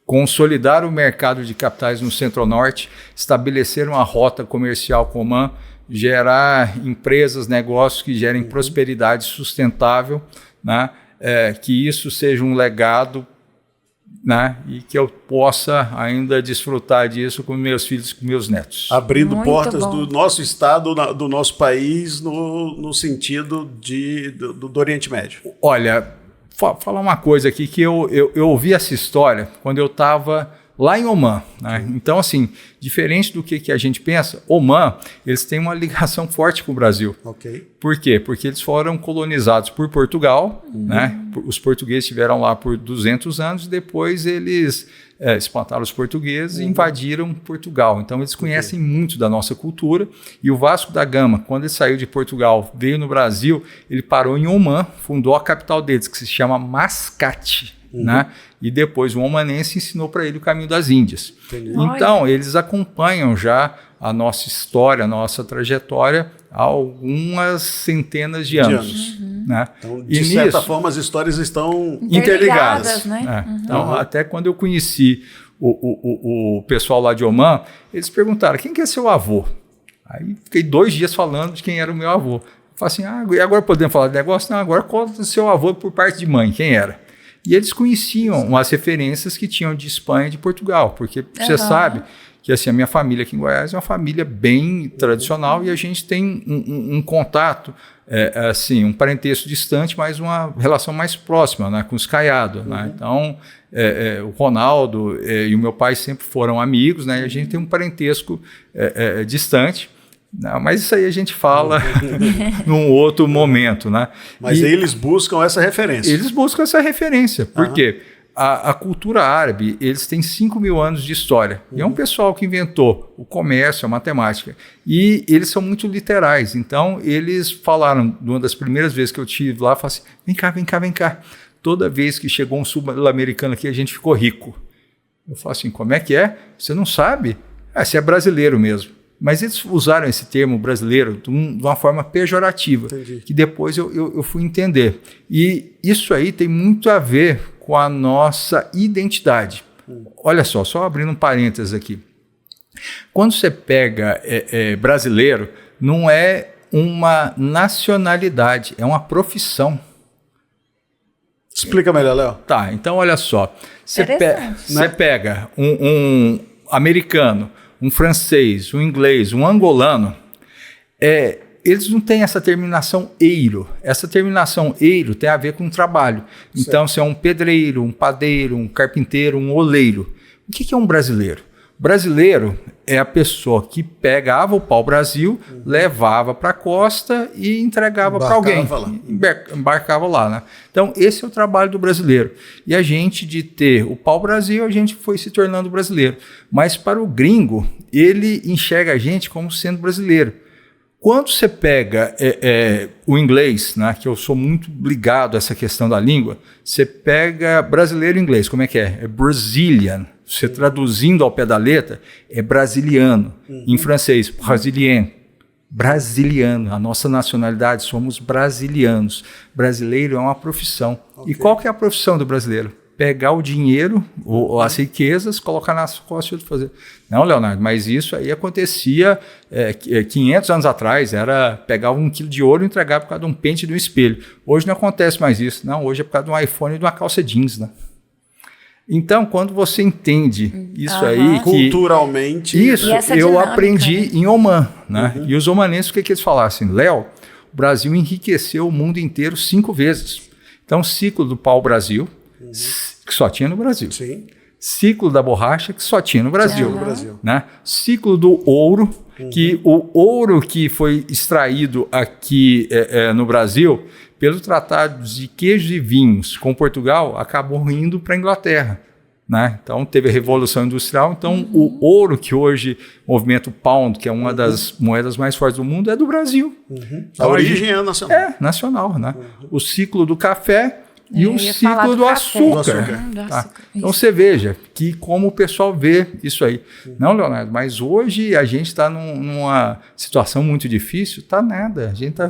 consolidar o mercado de capitais no Centro-Norte, estabelecer uma rota comercial comum, gerar empresas, negócios que gerem prosperidade sustentável, né? Que isso seja um legado né? E que eu possa ainda desfrutar disso com meus filhos, com meus netos. Abrindo Muito portas bom. do nosso estado, do nosso país, no sentido do Oriente Médio. Olha, falar uma coisa aqui, que eu ouvi essa história quando eu estava lá em Omã, né? Então, assim, diferente do que a gente pensa, Omã, eles têm uma ligação forte com o Brasil. Ok. Por quê? Porque eles foram colonizados por Portugal, né? Os portugueses estiveram lá por 200 anos, depois eles espantaram os portugueses e invadiram Portugal. Então, eles conhecem muito da nossa cultura. E o Vasco da Gama, quando ele saiu de Portugal, veio no Brasil, ele parou em Omã, fundou a capital deles, que se chama Mascate. Né? E depois o omanense ensinou para ele o caminho das Índias. Entendi. Então, eles acompanham já a nossa história, a nossa trajetória há algumas centenas de anos. Né? Então, de certa forma, as histórias estão interligadas. né? Então, até quando eu conheci o pessoal lá de Omã, eles perguntaram, quem que é seu avô? Aí fiquei 2 dias falando de quem era o meu avô. Eu falei assim, e agora podemos falar de negócio? Não, agora conta o seu avô por parte de mãe, quem era? E eles conheciam as referências que tinham de Espanha e de Portugal, porque você sabe que assim, a minha família aqui em Goiás é uma família bem tradicional e a gente tem um contato, assim, um parentesco distante, mas uma relação mais próxima, né, com os Caiado. Né? Então, o Ronaldo e o meu pai sempre foram amigos, né, e a gente tem um parentesco distante. Não, mas isso aí a gente fala num outro momento, né? Mas aí eles buscam essa referência. Eles buscam essa referência, porque a cultura árabe, eles têm 5.000 anos de história. E é um pessoal que inventou o comércio, a matemática. E eles são muito literais. Então, eles falaram, uma das primeiras vezes que eu estive lá, falaram assim, vem cá, vem cá, vem cá. Toda vez que chegou um sul-americano aqui, a gente ficou rico. Eu falo assim, como é que é? Você não sabe? Você é brasileiro mesmo. Mas eles usaram esse termo brasileiro de uma forma pejorativa, Entendi. Que depois eu fui entender. E isso aí tem muito a ver com a nossa identidade. Olha só abrindo um parênteses aqui. Quando você pega brasileiro, não é uma nacionalidade, é uma profissão. Explica melhor, Léo. Tá, então olha só. Você Interessante. pega um americano, um francês, um inglês, um angolano, eles não têm essa terminação eiro. Essa terminação eiro tem a ver com trabalho. Certo. Então, se é um pedreiro, um padeiro, um carpinteiro, um oleiro. O que é um brasileiro? Brasileiro é a pessoa que pegava o pau-brasil, levava para a costa e entregava para alguém. Embarcava lá, né? Então, esse é o trabalho do brasileiro. E a gente, de ter o pau-brasil, a gente foi se tornando brasileiro. Mas para o gringo, ele enxerga a gente como sendo brasileiro. Quando você pega o inglês, né, que eu sou muito ligado a essa questão da língua, você pega brasileiro e inglês, como é que é? É Brazilian. Você traduzindo ao pé da letra, é brasiliano. Em francês, brasilien. Brasiliano. A nossa nacionalidade, somos brasilianos. Brasileiro é uma profissão. Okay. E qual que é a profissão do brasileiro? Pegar o dinheiro, ou as riquezas, colocar nas costas e outro fazer. Não, Leonardo, mas isso aí acontecia 500 anos atrás, era pegar 1 quilo de ouro e entregar por causa de um pente e de um espelho. Hoje não acontece mais isso. Não, hoje é por causa de um iPhone e de uma calça jeans, né? Então, quando você entende isso aí... Culturalmente... Isso, eu aprendi em Omã. Né? E os omanenses, o que eles falaram? Assim, Léo, o Brasil enriqueceu o mundo inteiro 5 vezes. Então, ciclo do pau-brasil, que só tinha no Brasil. Sim. Ciclo da borracha, que só tinha no Brasil. Né? Ciclo do ouro, que o ouro que foi extraído aqui no Brasil... pelo tratado de queijos e vinhos com Portugal, acabou indo para a Inglaterra. Né? Então, teve a Revolução Industrial. Então, o ouro que hoje movimenta o pound, que é uma das moedas mais fortes do mundo, é do Brasil. Então, a origem é nacional. É, nacional. Né? O ciclo do café e o ciclo do açúcar. Tá? Então, você veja que como o pessoal vê isso aí. Não, Leonardo, mas hoje a gente está numa situação muito difícil. Tá nada. A gente está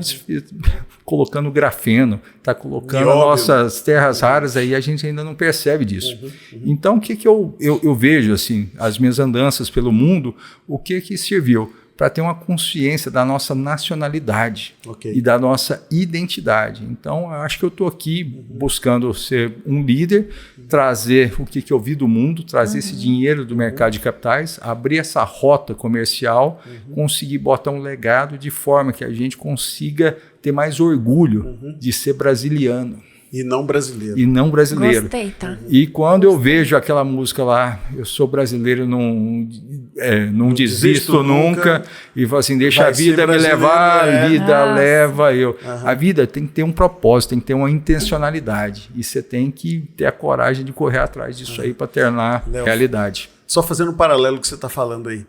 colocando grafeno, está colocando nossas terras raras aí, a gente ainda não percebe disso. Então, o que eu vejo, assim, as minhas andanças pelo mundo, o que serviu? para ter uma consciência da nossa nacionalidade Ok. e da nossa identidade. Então, eu acho que eu estou aqui buscando ser um líder, trazer o que eu vi do mundo, trazer esse dinheiro do mercado de capitais, abrir essa rota comercial, conseguir botar um legado de forma que a gente consiga ter mais orgulho de ser brasiliano. E não brasileiro. E não brasileiro. Gostei, tá? E quando eu vejo aquela música lá, eu sou brasileiro, não desisto nunca, e falo assim, deixa Vai a vida ser me brasileiro, levar, a vida Nossa. leva eu. A vida tem que ter um propósito, tem que ter uma intencionalidade, e você tem que ter a coragem de correr atrás disso aí para tornar Léo, realidade. Só fazendo um paralelo que você está falando aí.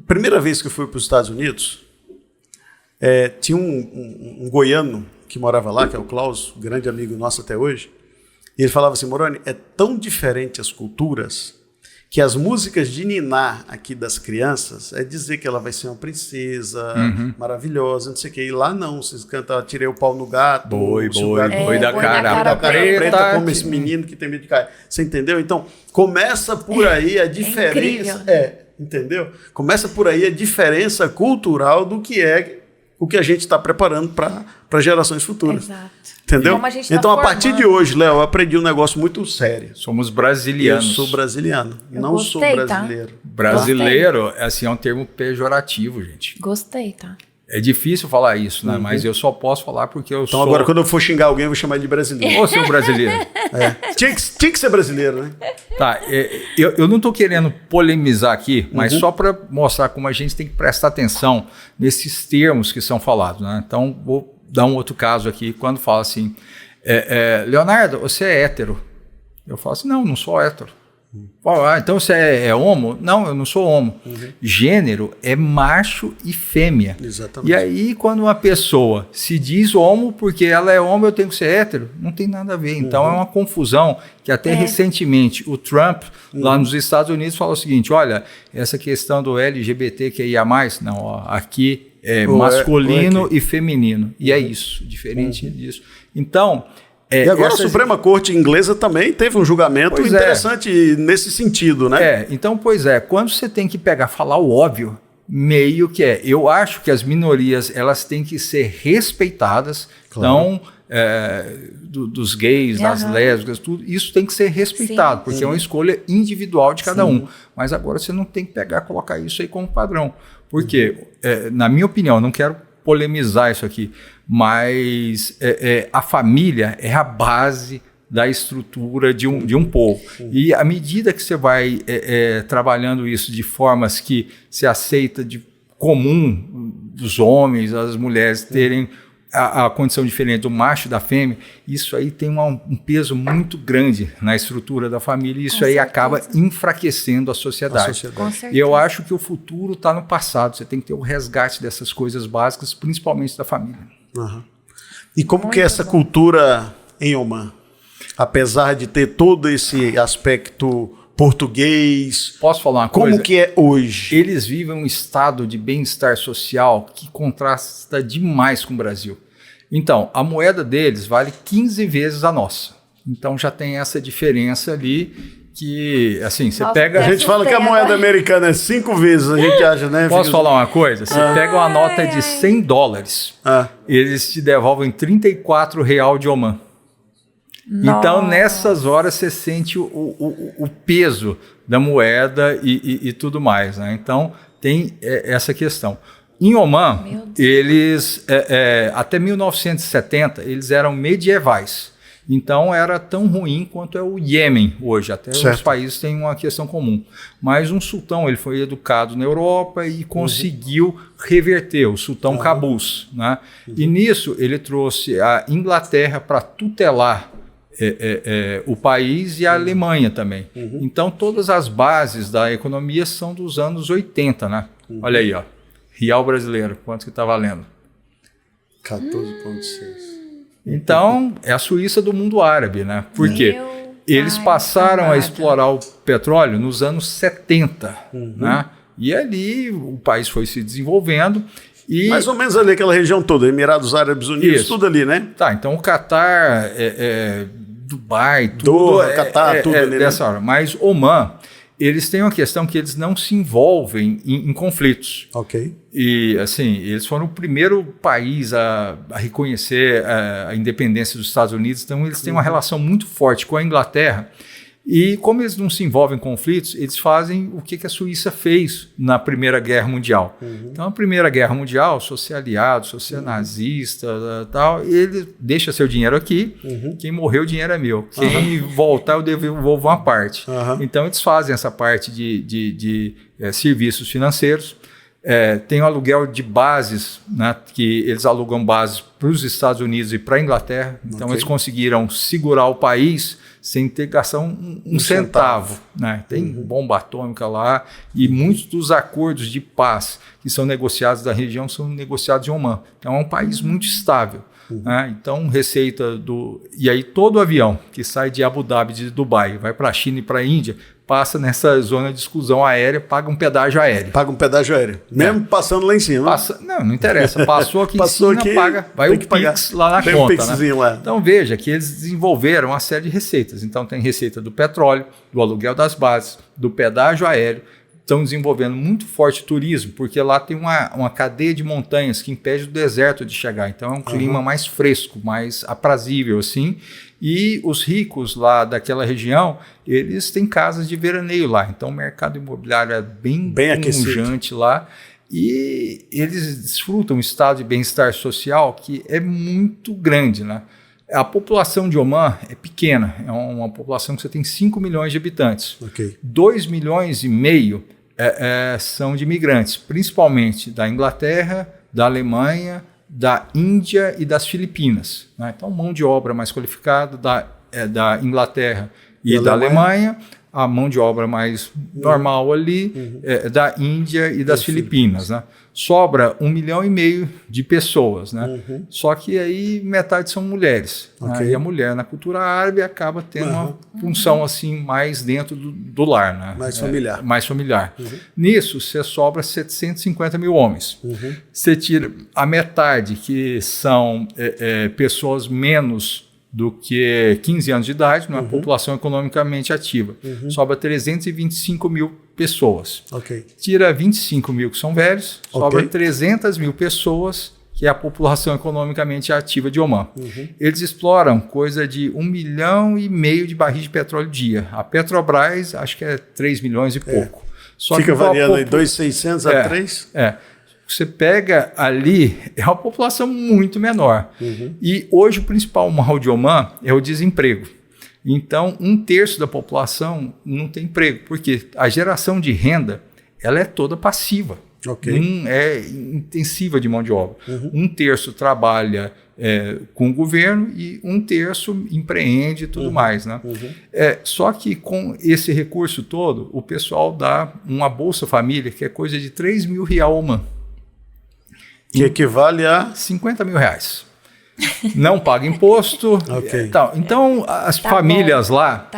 Primeira vez que eu fui para os Estados Unidos, tinha um goiano que morava lá, que é o Klaus, grande amigo nosso até hoje, e ele falava assim, Moroni, é tão diferente as culturas que as músicas de ninar aqui das crianças é dizer que ela vai ser uma princesa maravilhosa, não sei o quê. E lá não, vocês cantam tirei o pau no gato. Boi se o gato- da boi da cara cara preta. como esse menino que tem medo de cair. Você entendeu? Então, começa por aí a diferença. incrível. Entendeu? Começa por aí a diferença cultural do que é o que a gente está preparando para gerações futuras. Exato. Entendeu? Como a gente tá Então, a partir de formando. hoje, Léo, eu aprendi um negócio muito sério. Somos Eu brasilianos. sou brasileiro, Eu não gostei, sou tá? brasileiro. Brasileiro, assim, é um termo pejorativo, gente. Gostei, tá? É difícil falar isso, né? Mas eu só posso falar porque eu Então, sou... agora, quando eu for xingar alguém, eu vou chamar ele de brasileiro. Ô, seu brasileiro. Tinha que ser brasileiro, né? Tá, eu não estou querendo polemizar aqui, mas só para mostrar como a gente tem que prestar atenção nesses termos que são falados, né? Então, vou dar um outro caso aqui, quando fala assim, Leonardo, você é hétero? Eu falo assim, não sou hétero. Fala, então você é homo? Não, eu não sou homo. Gênero é macho e fêmea. Exatamente. E aí, quando uma pessoa se diz homo porque ela é homo, eu tenho que ser hétero, não tem nada a ver. Então é uma confusão que até recentemente o Trump, lá nos Estados Unidos, falou o seguinte, olha, essa questão do LGBTQIA+, não, ó, aqui é masculino e feminino. E é isso, diferente disso. Então... E agora a Suprema Corte inglesa também teve um julgamento interessante nesse sentido, né? Então, quando você tem que falar o óbvio, meio que eu acho que as minorias, elas têm que ser respeitadas, claro. Então, dos gays, das lésbicas, tudo, isso tem que ser respeitado, porque é uma escolha individual de cada um. Mas agora você não tem que colocar isso aí como padrão, porque, na minha opinião, não quero polemizar isso aqui, mas a família é a base da estrutura de um povo. E à medida que você vai trabalhando isso de formas que se aceita de comum dos homens, as mulheres terem a condição diferente do macho e da fêmea, isso aí tem um peso muito grande na estrutura da família e isso aí acaba enfraquecendo a sociedade. Com certeza. E eu acho que o futuro está no passado, você tem que ter o resgate dessas coisas básicas, principalmente da família. E como que é essa cultura em Oman? Apesar de ter todo esse aspecto português... Posso falar uma coisa? Como que é hoje? Eles vivem um estado de bem-estar social que contrasta demais com o Brasil. Então, a moeda deles vale 15 vezes a nossa. Então, já tem essa diferença ali que, assim, você pega... A gente fala que a moeda americana é 5 vezes, a gente acha, né? Posso falar uma coisa? Você pega uma nota de $100, eles te devolvem R$34 de Oman. Nossa. Então, nessas horas, você sente o peso da moeda e tudo mais, né? Então, tem essa questão. Em Oman, eles, até 1970, eles eram medievais. Então, era tão ruim quanto é o Iêmen hoje. Até os países têm uma questão comum. Mas um sultão, ele foi educado na Europa e conseguiu reverter, o sultão Qaboos, né? E nisso, ele trouxe a Inglaterra para tutelar o país e a Alemanha também. Então, todas as bases da economia são dos anos 80, né? Olha aí, ó. Real brasileiro, quanto que está valendo? 14,6. Então, é a Suíça do mundo árabe, né? Por quê? Eles passaram a explorar o petróleo nos anos 70, né? E ali o país foi se desenvolvendo. E... mais ou menos ali, aquela região toda, Emirados Árabes Unidos, tudo ali, né? Tá, então o Catar, Dubai, tudo Catar, tudo ali, dessa hora. Mas Oman, eles têm uma questão que eles não se envolvem em conflitos. Ok. E, assim, eles foram o primeiro país a reconhecer a independência dos Estados Unidos, então eles têm uma relação muito forte com a Inglaterra. E como eles não se envolvem em conflitos, eles fazem o que a Suíça fez na Primeira Guerra Mundial. Então, a Primeira Guerra Mundial, se você é aliado, se você é nazista, tal, ele deixa seu dinheiro aqui, quem morreu, o dinheiro é meu. Quem voltar, eu devolvo uma parte. Então, eles fazem essa parte de serviços financeiros. Tem o aluguel de bases, né, que eles alugam bases para os Estados Unidos e para a Inglaterra. Então, eles conseguiram segurar o país sem ter que gastar um centavo. Né? Tem bomba atômica lá e muitos dos acordos de paz que são negociados da região são negociados em Omã. Então, é um país muito estável. Né? Então, receita E aí, todo avião que sai de Abu Dhabi, de Dubai, vai para a China e para a Índia, passa nessa zona de exclusão aérea, paga um pedágio aéreo. Paga um pedágio aéreo. Mesmo passando lá em cima. Não interessa. Passou aqui Passou em cima, aqui, paga. Vai o Pix lá na tem conta. Um Pixzinho, né? lá. Então veja que eles desenvolveram uma série de receitas. Então tem receita do petróleo, do aluguel das bases, do pedágio aéreo. Estão desenvolvendo muito forte turismo, porque lá tem uma cadeia de montanhas que impede o deserto de chegar. Então é um clima mais fresco, mais aprazível, assim. E os ricos lá daquela região, eles têm casas de veraneio lá. Então o mercado imobiliário é bem pungente lá. E eles desfrutam um estado de bem-estar social que é muito grande, né? A população de Omã é pequena. É uma população que você tem 5 milhões de habitantes. 2,5 milhões são de imigrantes, principalmente da Inglaterra, da Alemanha, da Índia e das Filipinas. Né? Então, mão de obra mais qualificada da Inglaterra e da Alemanha, a mão de obra mais normal ali da Índia e das Filipinas. Né? Sobra 1,5 milhão de pessoas. Né? Só que aí metade são mulheres. Né? E a mulher na cultura árabe acaba tendo uma função assim mais dentro do lar. Né? Mais familiar. Nisso, você sobra 750 mil homens. Você tira a metade, que são pessoas menos do que 15 anos de idade, numa população economicamente ativa. Sobra 325 mil pessoas. Tira 25 mil que são velhos, sobra 300 mil pessoas, que é a população economicamente ativa de Omã. Eles exploram coisa de 1,5 milhão de barris de petróleo dia. A Petrobras, acho que é 3 milhões e pouco. Só fica variando aí 2.600 a 3? Você pega ali, é uma população muito menor. E hoje o principal mal de Omã é o desemprego. Então, 1/3 da população não tem emprego, porque a geração de renda ela é toda passiva. É intensiva de mão de obra. 1/3 trabalha com o governo e 1/3 empreende e tudo mais. Né? Só que com esse recurso todo, o pessoal dá uma Bolsa Família, que é coisa de 3 mil reais Omã. Que equivale a 50 mil reais. Não paga imposto. Então, as famílias lá,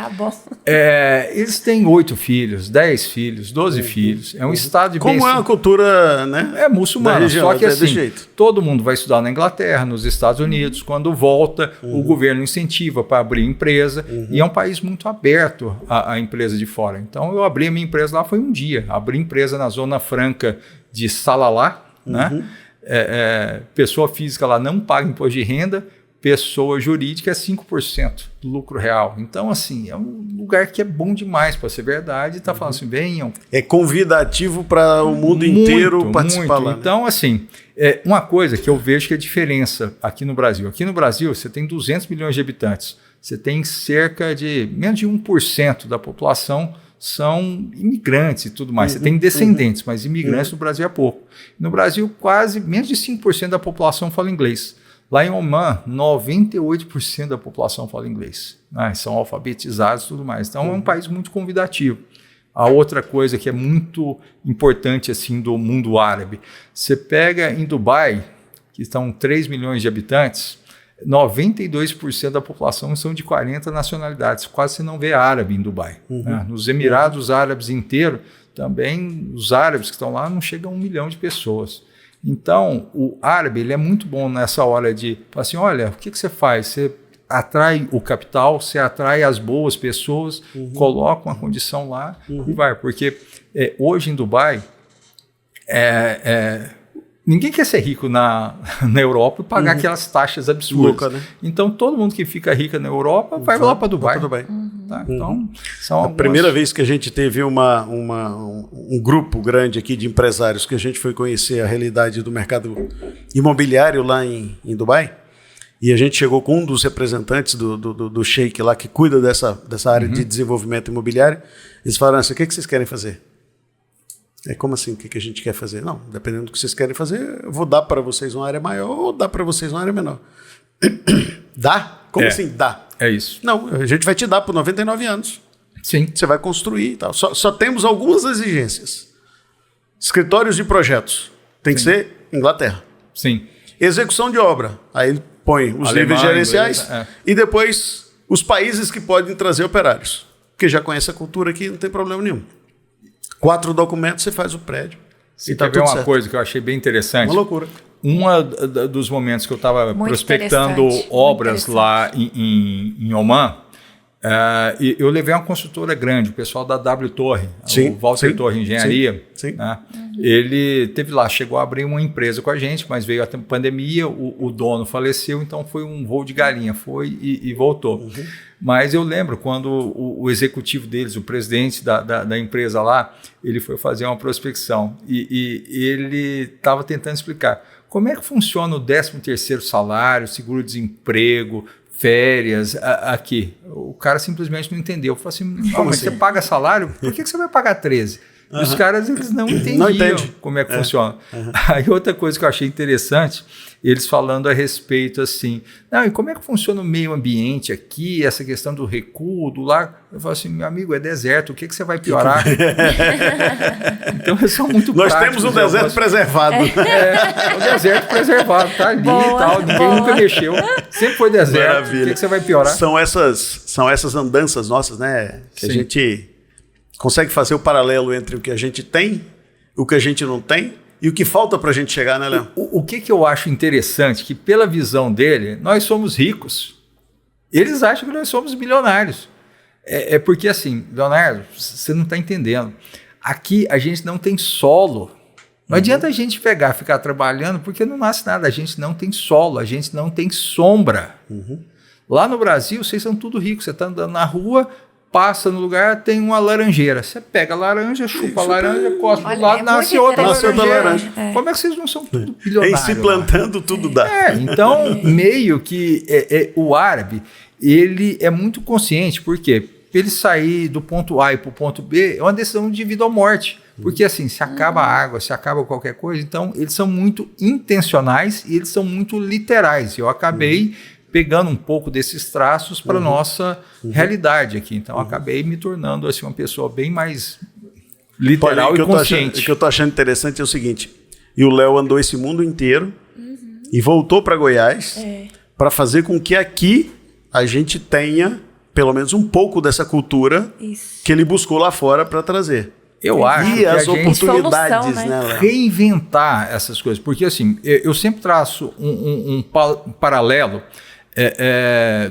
eles têm 8 filhos, 10 filhos, 12 filhos. É um estado de Como é a cultura, né? É muçulmana. Região, só que assim, todo mundo vai estudar na Inglaterra, nos Estados Unidos. Quando volta, o governo incentiva para abrir empresa. E é um país muito aberto à empresa de fora. Então, eu abri a minha empresa lá, foi um dia. Abri empresa na Zona Franca de Salalá, né? Pessoa física lá não paga imposto de renda, pessoa jurídica é 5% do lucro real. Então, assim, é um lugar que é bom demais para ser verdade. Está falando assim, venham. É convidativo para o mundo inteiro participar lá. Então, assim, uma coisa que eu vejo que é a diferença aqui no Brasil. Aqui no Brasil, você tem 200 milhões de habitantes. Você tem cerca de menos de 1% da população são imigrantes e tudo mais. Você tem descendentes, mas imigrantes no Brasil é pouco. No Brasil, quase menos de 5% da população fala inglês. Lá em Omã, 98% da população fala inglês. São alfabetizados e tudo mais. Então, é um país muito convidativo. A outra coisa que é muito importante assim, do mundo árabe, você pega em Dubai, que estão 3 milhões de habitantes, 92% da população são de 40 nacionalidades. Quase você não vê árabe em Dubai. Né? Nos Emirados Árabes inteiros, também os árabes que estão lá não chegam a 1 milhão de pessoas. Então, o árabe ele é muito bom nessa hora de falar assim, olha, o que você faz? Você atrai o capital, você atrai as boas pessoas, coloca uma condição lá e vai. Porque hoje em Dubai, ninguém quer ser rico na Europa e pagar aquelas taxas absurdas. Louca, né? Então, todo mundo que fica rico na Europa vai lá para Dubai. Tá? Então, são a primeira vez que a gente teve um grupo grande aqui de empresários que a gente foi conhecer a realidade do mercado imobiliário lá em Dubai, e a gente chegou com um dos representantes do Sheik lá que cuida dessa área de desenvolvimento imobiliário. Eles falaram assim: o que vocês querem fazer? Como assim? O que a gente quer fazer? Não, dependendo do que vocês querem fazer, eu vou dar para vocês uma área maior ou dar para vocês uma área menor. Dá? Como assim dá? É isso. Não, a gente vai te dar por 99 anos. Sim. Você vai construir e tal. Só temos algumas exigências. Escritórios de projetos. Tem que ser Inglaterra. Sim. Execução de obra. Aí ele põe os níveis gerenciais e depois os países que podem trazer operários. Porque já conhece a cultura aqui, não tem problema nenhum. 4 documentos, você faz o prédio. E tá tudo certo. Coisa que eu achei bem interessante. Uma loucura. Um dos momentos que eu estava prospectando obras lá em Oman, eu levei uma consultora grande, o pessoal da W Torre, o Walter Torre Engenharia. Sim. Né? Ele teve lá, chegou a abrir uma empresa com a gente, mas veio a pandemia, o dono faleceu, então foi um voo de galinha, foi e voltou. Mas eu lembro quando o executivo deles, o presidente da empresa lá, ele foi fazer uma prospecção e ele estava tentando explicar como é que funciona o 13º salário, seguro-desemprego, férias aqui. O cara simplesmente não entendeu. Falou assim, mas você paga salário? Por que você vai pagar 13? E os caras, eles não entendiam como é que funciona. Aí outra coisa que eu achei interessante, eles falando a respeito assim, não, e como é que funciona o meio ambiente aqui, essa questão do recuo, do lago? Eu falo assim, meu amigo, é deserto, o que você vai piorar? Então eles são muito Nós temos um deserto preservado. O deserto preservado, tá ali e tal, ninguém nunca mexeu. Sempre foi deserto, maravilha. O que você vai piorar? São essas andanças nossas, né? Que a gente consegue fazer o paralelo entre o que a gente tem, o que a gente não tem e o que falta para a gente chegar, né, Léo? O que eu acho interessante, que pela visão dele, nós somos ricos. Eles acham que nós somos milionários. É porque assim, Leonardo, você não está entendendo. Aqui a gente não tem solo. Não adianta a gente ficar trabalhando, porque não nasce nada. A gente não tem solo, a gente não tem sombra. Lá no Brasil, vocês são tudo ricos. Você está andando na rua, passa no lugar, tem uma laranjeira. Você pega a laranja, chupa a laranja, cospe do lado, nasce outra laranja. Como é que vocês não são tudo bilionários? Se plantando, tudo dá. Então, meio que o árabe, ele é muito consciente, porque para ele sair do ponto A e para o ponto B, é uma decisão de vida ou morte. Porque assim, se acaba a água, se acaba qualquer coisa, então eles são muito intencionais e eles são muito literais. Eu acabei pegando um pouco desses traços para a nossa realidade aqui. Então, acabei me tornando assim, uma pessoa bem mais literal e consciente. O que eu estou achando interessante é o seguinte, e o Léo andou esse mundo inteiro e voltou para Goiás para fazer com que aqui a gente tenha pelo menos um pouco dessa cultura que ele buscou lá fora para trazer. Eu acho que as oportunidades, solução, né? Léo? Reinventar essas coisas. Porque assim, eu sempre traço um paralelo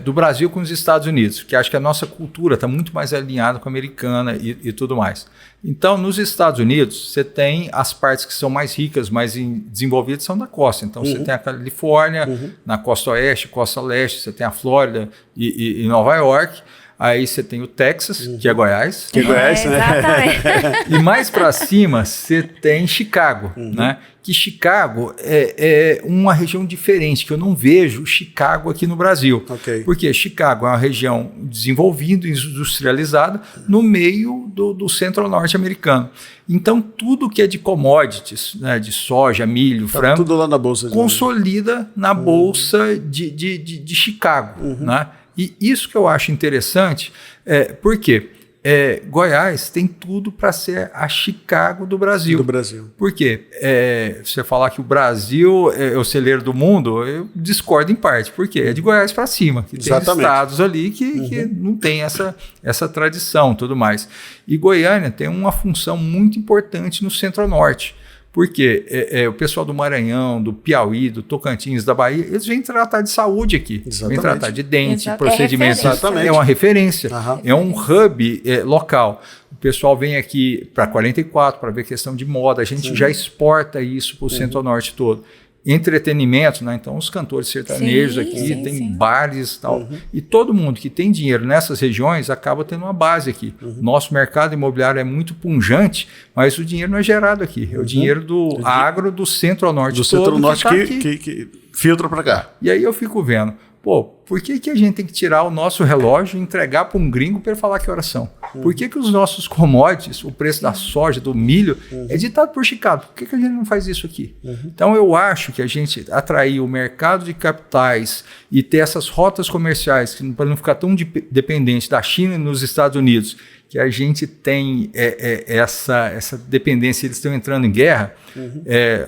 do Brasil com os Estados Unidos, que acho que a nossa cultura está muito mais alinhada com a americana e tudo mais. Então, nos Estados Unidos, você tem as partes que são mais ricas, mais desenvolvidas, são da costa. Então, você tem a Califórnia, na costa oeste, costa leste, você tem a Flórida e Nova York. Aí você tem o Texas, que é Goiás. Que é Goiás, né? E mais para cima você tem Chicago, né? Que Chicago é uma região diferente, que eu não vejo Chicago aqui no Brasil. Porque Chicago é uma região desenvolvida, industrializada, no meio do centro-norte americano. Então, tudo que é de commodities, né, de soja, milho, frango, tudo lá na bolsa consolida na bolsa de Chicago, né? E isso que eu acho interessante, porque Goiás tem tudo para ser a Chicago do Brasil. Por quê? Você falar que o Brasil é o celeiro do mundo, eu discordo em parte, porque é de Goiás para cima. Que tem estados ali que não tem essa tradição e tudo mais. E Goiânia tem uma função muito importante no centro-norte, Porque o pessoal do Maranhão, do Piauí, do Tocantins, da Bahia, eles vêm tratar de saúde aqui. Vêm tratar de dente, procedimentos. É uma referência. É um hub local. O pessoal vem aqui para 44 para ver questão de moda. A gente já exporta isso para o Centro-Norte todo. Entretenimento, né? Então os cantores sertanejos aqui, tem bares e tal. E todo mundo que tem dinheiro nessas regiões acaba tendo uma base aqui. Nosso mercado imobiliário é muito pungente, mas o dinheiro não é gerado aqui. É o dinheiro do agro do Centro-Norte todo. Do Centro-Norte que filtra para cá. E aí eu fico vendo, por que a gente tem que tirar o nosso relógio e entregar para um gringo para ele falar que horas são? Por que os nossos commodities, o preço da soja, do milho, é ditado por Chicago? Por que a gente não faz isso aqui? Então eu acho que a gente atrair o mercado de capitais e ter essas rotas comerciais, para não ficar tão dependente da China e nos Estados Unidos, que a gente tem essa dependência, eles estão entrando em guerra,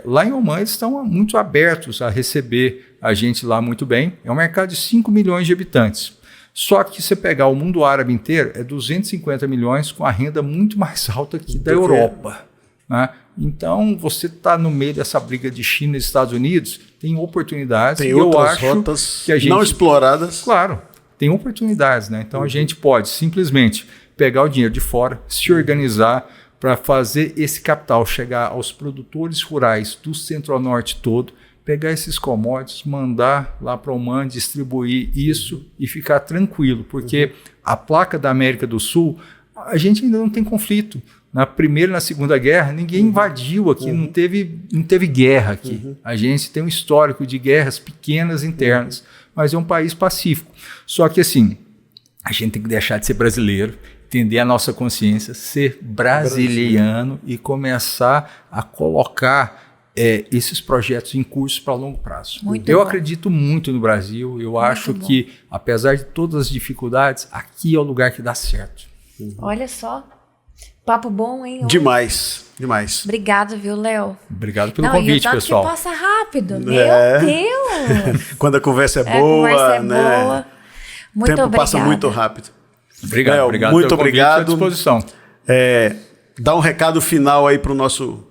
lá em Oman eles estão muito abertos a receber a gente lá muito bem. É um mercado de 5 milhões de habitantes. Só que você pegar o mundo árabe inteiro, é 250 milhões com a renda muito mais alta que da Europa. Né? Então, você está no meio dessa briga de China e Estados Unidos, tem oportunidades. Tem outras rotas que a gente, não exploradas. Claro, tem oportunidades. Né? Então, a gente pode simplesmente pegar o dinheiro de fora, se organizar para fazer esse capital chegar aos produtores rurais do Centro-Norte todo, pegar esses commodities, mandar lá para o Oman, distribuir isso e ficar tranquilo, porque a placa da América do Sul, a gente ainda não tem conflito. Na Primeira e na Segunda Guerra, ninguém invadiu aqui, não teve guerra aqui. A gente tem um histórico de guerras pequenas internas, mas é um país pacífico. Só que assim, a gente tem que deixar de ser brasileiro, entender a nossa consciência, ser brasiliano e começar a colocar esses projetos em curso para longo prazo. Eu acredito muito no Brasil, eu acho que, apesar de todas as dificuldades, aqui é o lugar que dá certo. Olha só, papo bom, hein? Demais. Obrigada, viu, Léo? Obrigado pelo convite, pessoal. Que passa rápido, meu Deus! Quando a conversa é boa, boa. Muito o tempo obrigada. passa muito rápido. Obrigado, Léo, obrigado muito pelo obrigado. À disposição. Dá um recado final aí para o nosso...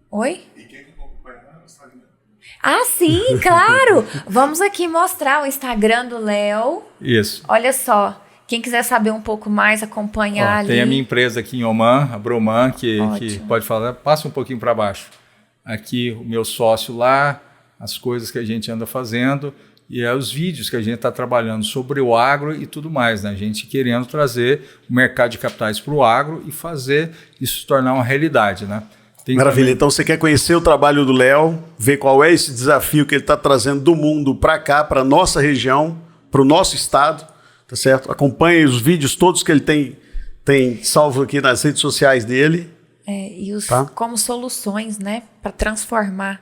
Oi? Ah, sim, claro! Vamos aqui mostrar o Instagram do Léo. Isso. Olha só, quem quiser saber um pouco mais, acompanhar ali. Tem a minha empresa aqui em Oman, a Broman, que pode falar, passa um pouquinho para baixo. Aqui o meu sócio lá, as coisas que a gente anda fazendo e os vídeos que a gente está trabalhando sobre o agro e tudo mais, né? A gente querendo trazer o mercado de capitais para o agro e fazer isso se tornar uma realidade, né? Maravilha. Então você quer conhecer o trabalho do Léo, ver qual é esse desafio que ele está trazendo do mundo para cá, para a nossa região, para o nosso estado, tá certo? Acompanhe os vídeos todos que ele tem salvo aqui nas redes sociais dele. Como soluções, né, para transformar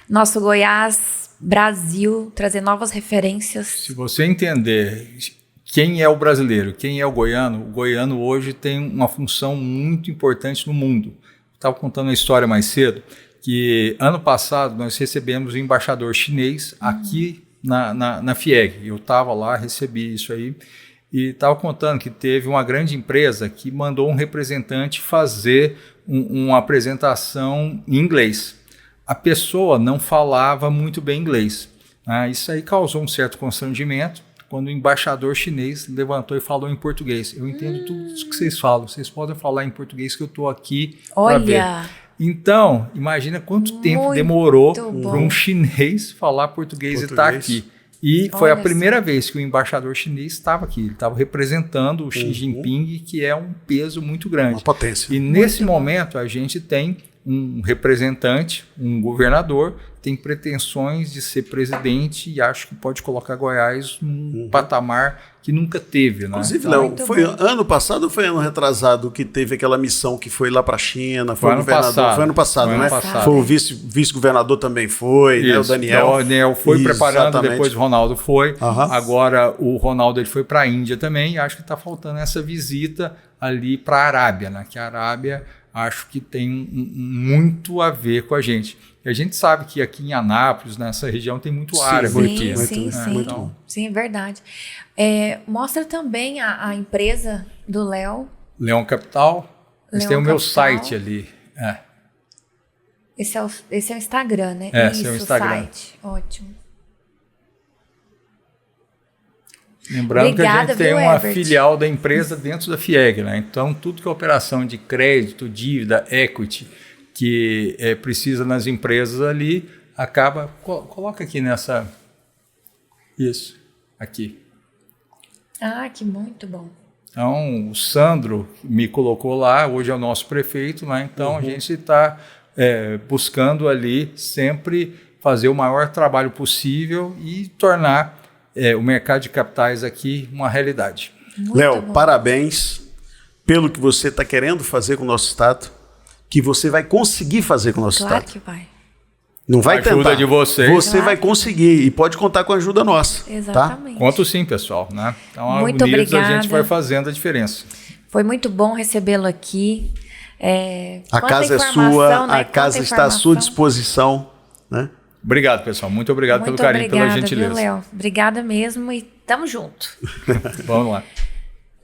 nosso Goiás, Brasil, trazer novas referências. Se você entender quem é o brasileiro, quem é o goiano hoje tem uma função muito importante no mundo. Estava contando uma história mais cedo, que ano passado nós recebemos um embaixador chinês aqui na FIEG. Eu estava lá, recebi isso aí, e estava contando que teve uma grande empresa que mandou um representante fazer uma apresentação em inglês. A pessoa não falava muito bem inglês. Isso aí causou um certo constrangimento. Quando o embaixador chinês levantou e falou em português. Eu entendo tudo isso que vocês falam. Vocês podem falar em português que eu estou aqui para ver. Então, imagina quanto tempo demorou para um chinês falar português e estar aqui. E foi a primeira vez que o embaixador chinês estava aqui. Ele estava representando o Xi Jinping, que é um peso muito grande. Uma potência. E nesse momento a gente tem um representante, um governador, tem pretensões de ser presidente e acho que pode colocar Goiás num patamar que nunca teve. Né? Inclusive, Léo, foi ano passado ou foi ano retrasado que teve aquela missão que foi lá para a China? Foi ano governador? Foi ano passado, né? Foi o vice-governador também foi, né? O Daniel. O Daniel foi preparando, depois o Ronaldo foi. Agora o Ronaldo ele foi para a Índia também e acho que está faltando essa visita ali para a Arábia, né? Que a Arábia acho que tem muito a ver com a gente. E a gente sabe que aqui em Anápolis, nessa região, tem muito árabe aqui. Sim, é verdade. Mostra também a empresa do Léo. Leão Capital. Eles têm o meu site ali. Esse é o Instagram, né? Esse é o Instagram. Site. Ótimo. Lembrando Obrigada, que a gente tem viu, uma Herbert? filial da empresa dentro da FIEG, né? Então, tudo que é operação de crédito, dívida, equity, que precisa nas empresas ali, acaba... Coloca aqui nessa... Isso, aqui. Ah, que muito bom. Então, o Sandro me colocou lá, hoje é o nosso prefeito, né? Então a gente está buscando ali sempre fazer o maior trabalho possível e tornar o mercado de capitais aqui uma realidade. Léo, parabéns pelo que você está querendo fazer com o nosso estado, que você vai conseguir fazer com o nosso Claro estado. que vai. Não vai tentar. Ajuda de vocês. Você Claro. vai conseguir e pode contar com a ajuda nossa. Tá? Exatamente. Conto sim, pessoal, né? Então, Muito unidos a obrigada. gente vai fazendo a diferença. Foi muito bom recebê-lo aqui. A Quanta casa é informação, sua, né? a casa Quanta está à sua informação. disposição, né? Obrigado, pessoal. Muito obrigado Muito pelo carinho, obrigada, pela gentileza. viu, Léo? Obrigada mesmo e tamo junto. Vamos lá.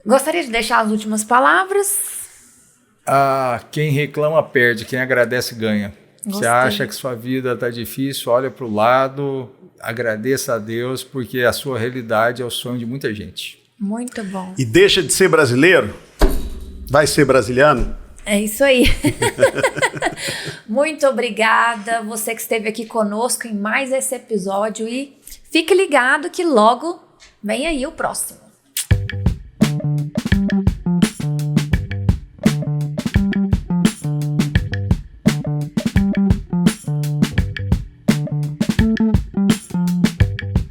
Gostaria de deixar as últimas palavras. Quem reclama perde, quem agradece ganha. Você Gostei. acha que sua vida está difícil, olha para o lado, agradeça a Deus, porque a sua realidade é o sonho de muita gente. Muito bom. E deixa de ser brasileiro, vai ser brasiliano. É isso aí. Muito obrigada, você que esteve aqui conosco em mais esse episódio e fique ligado que logo vem aí o próximo.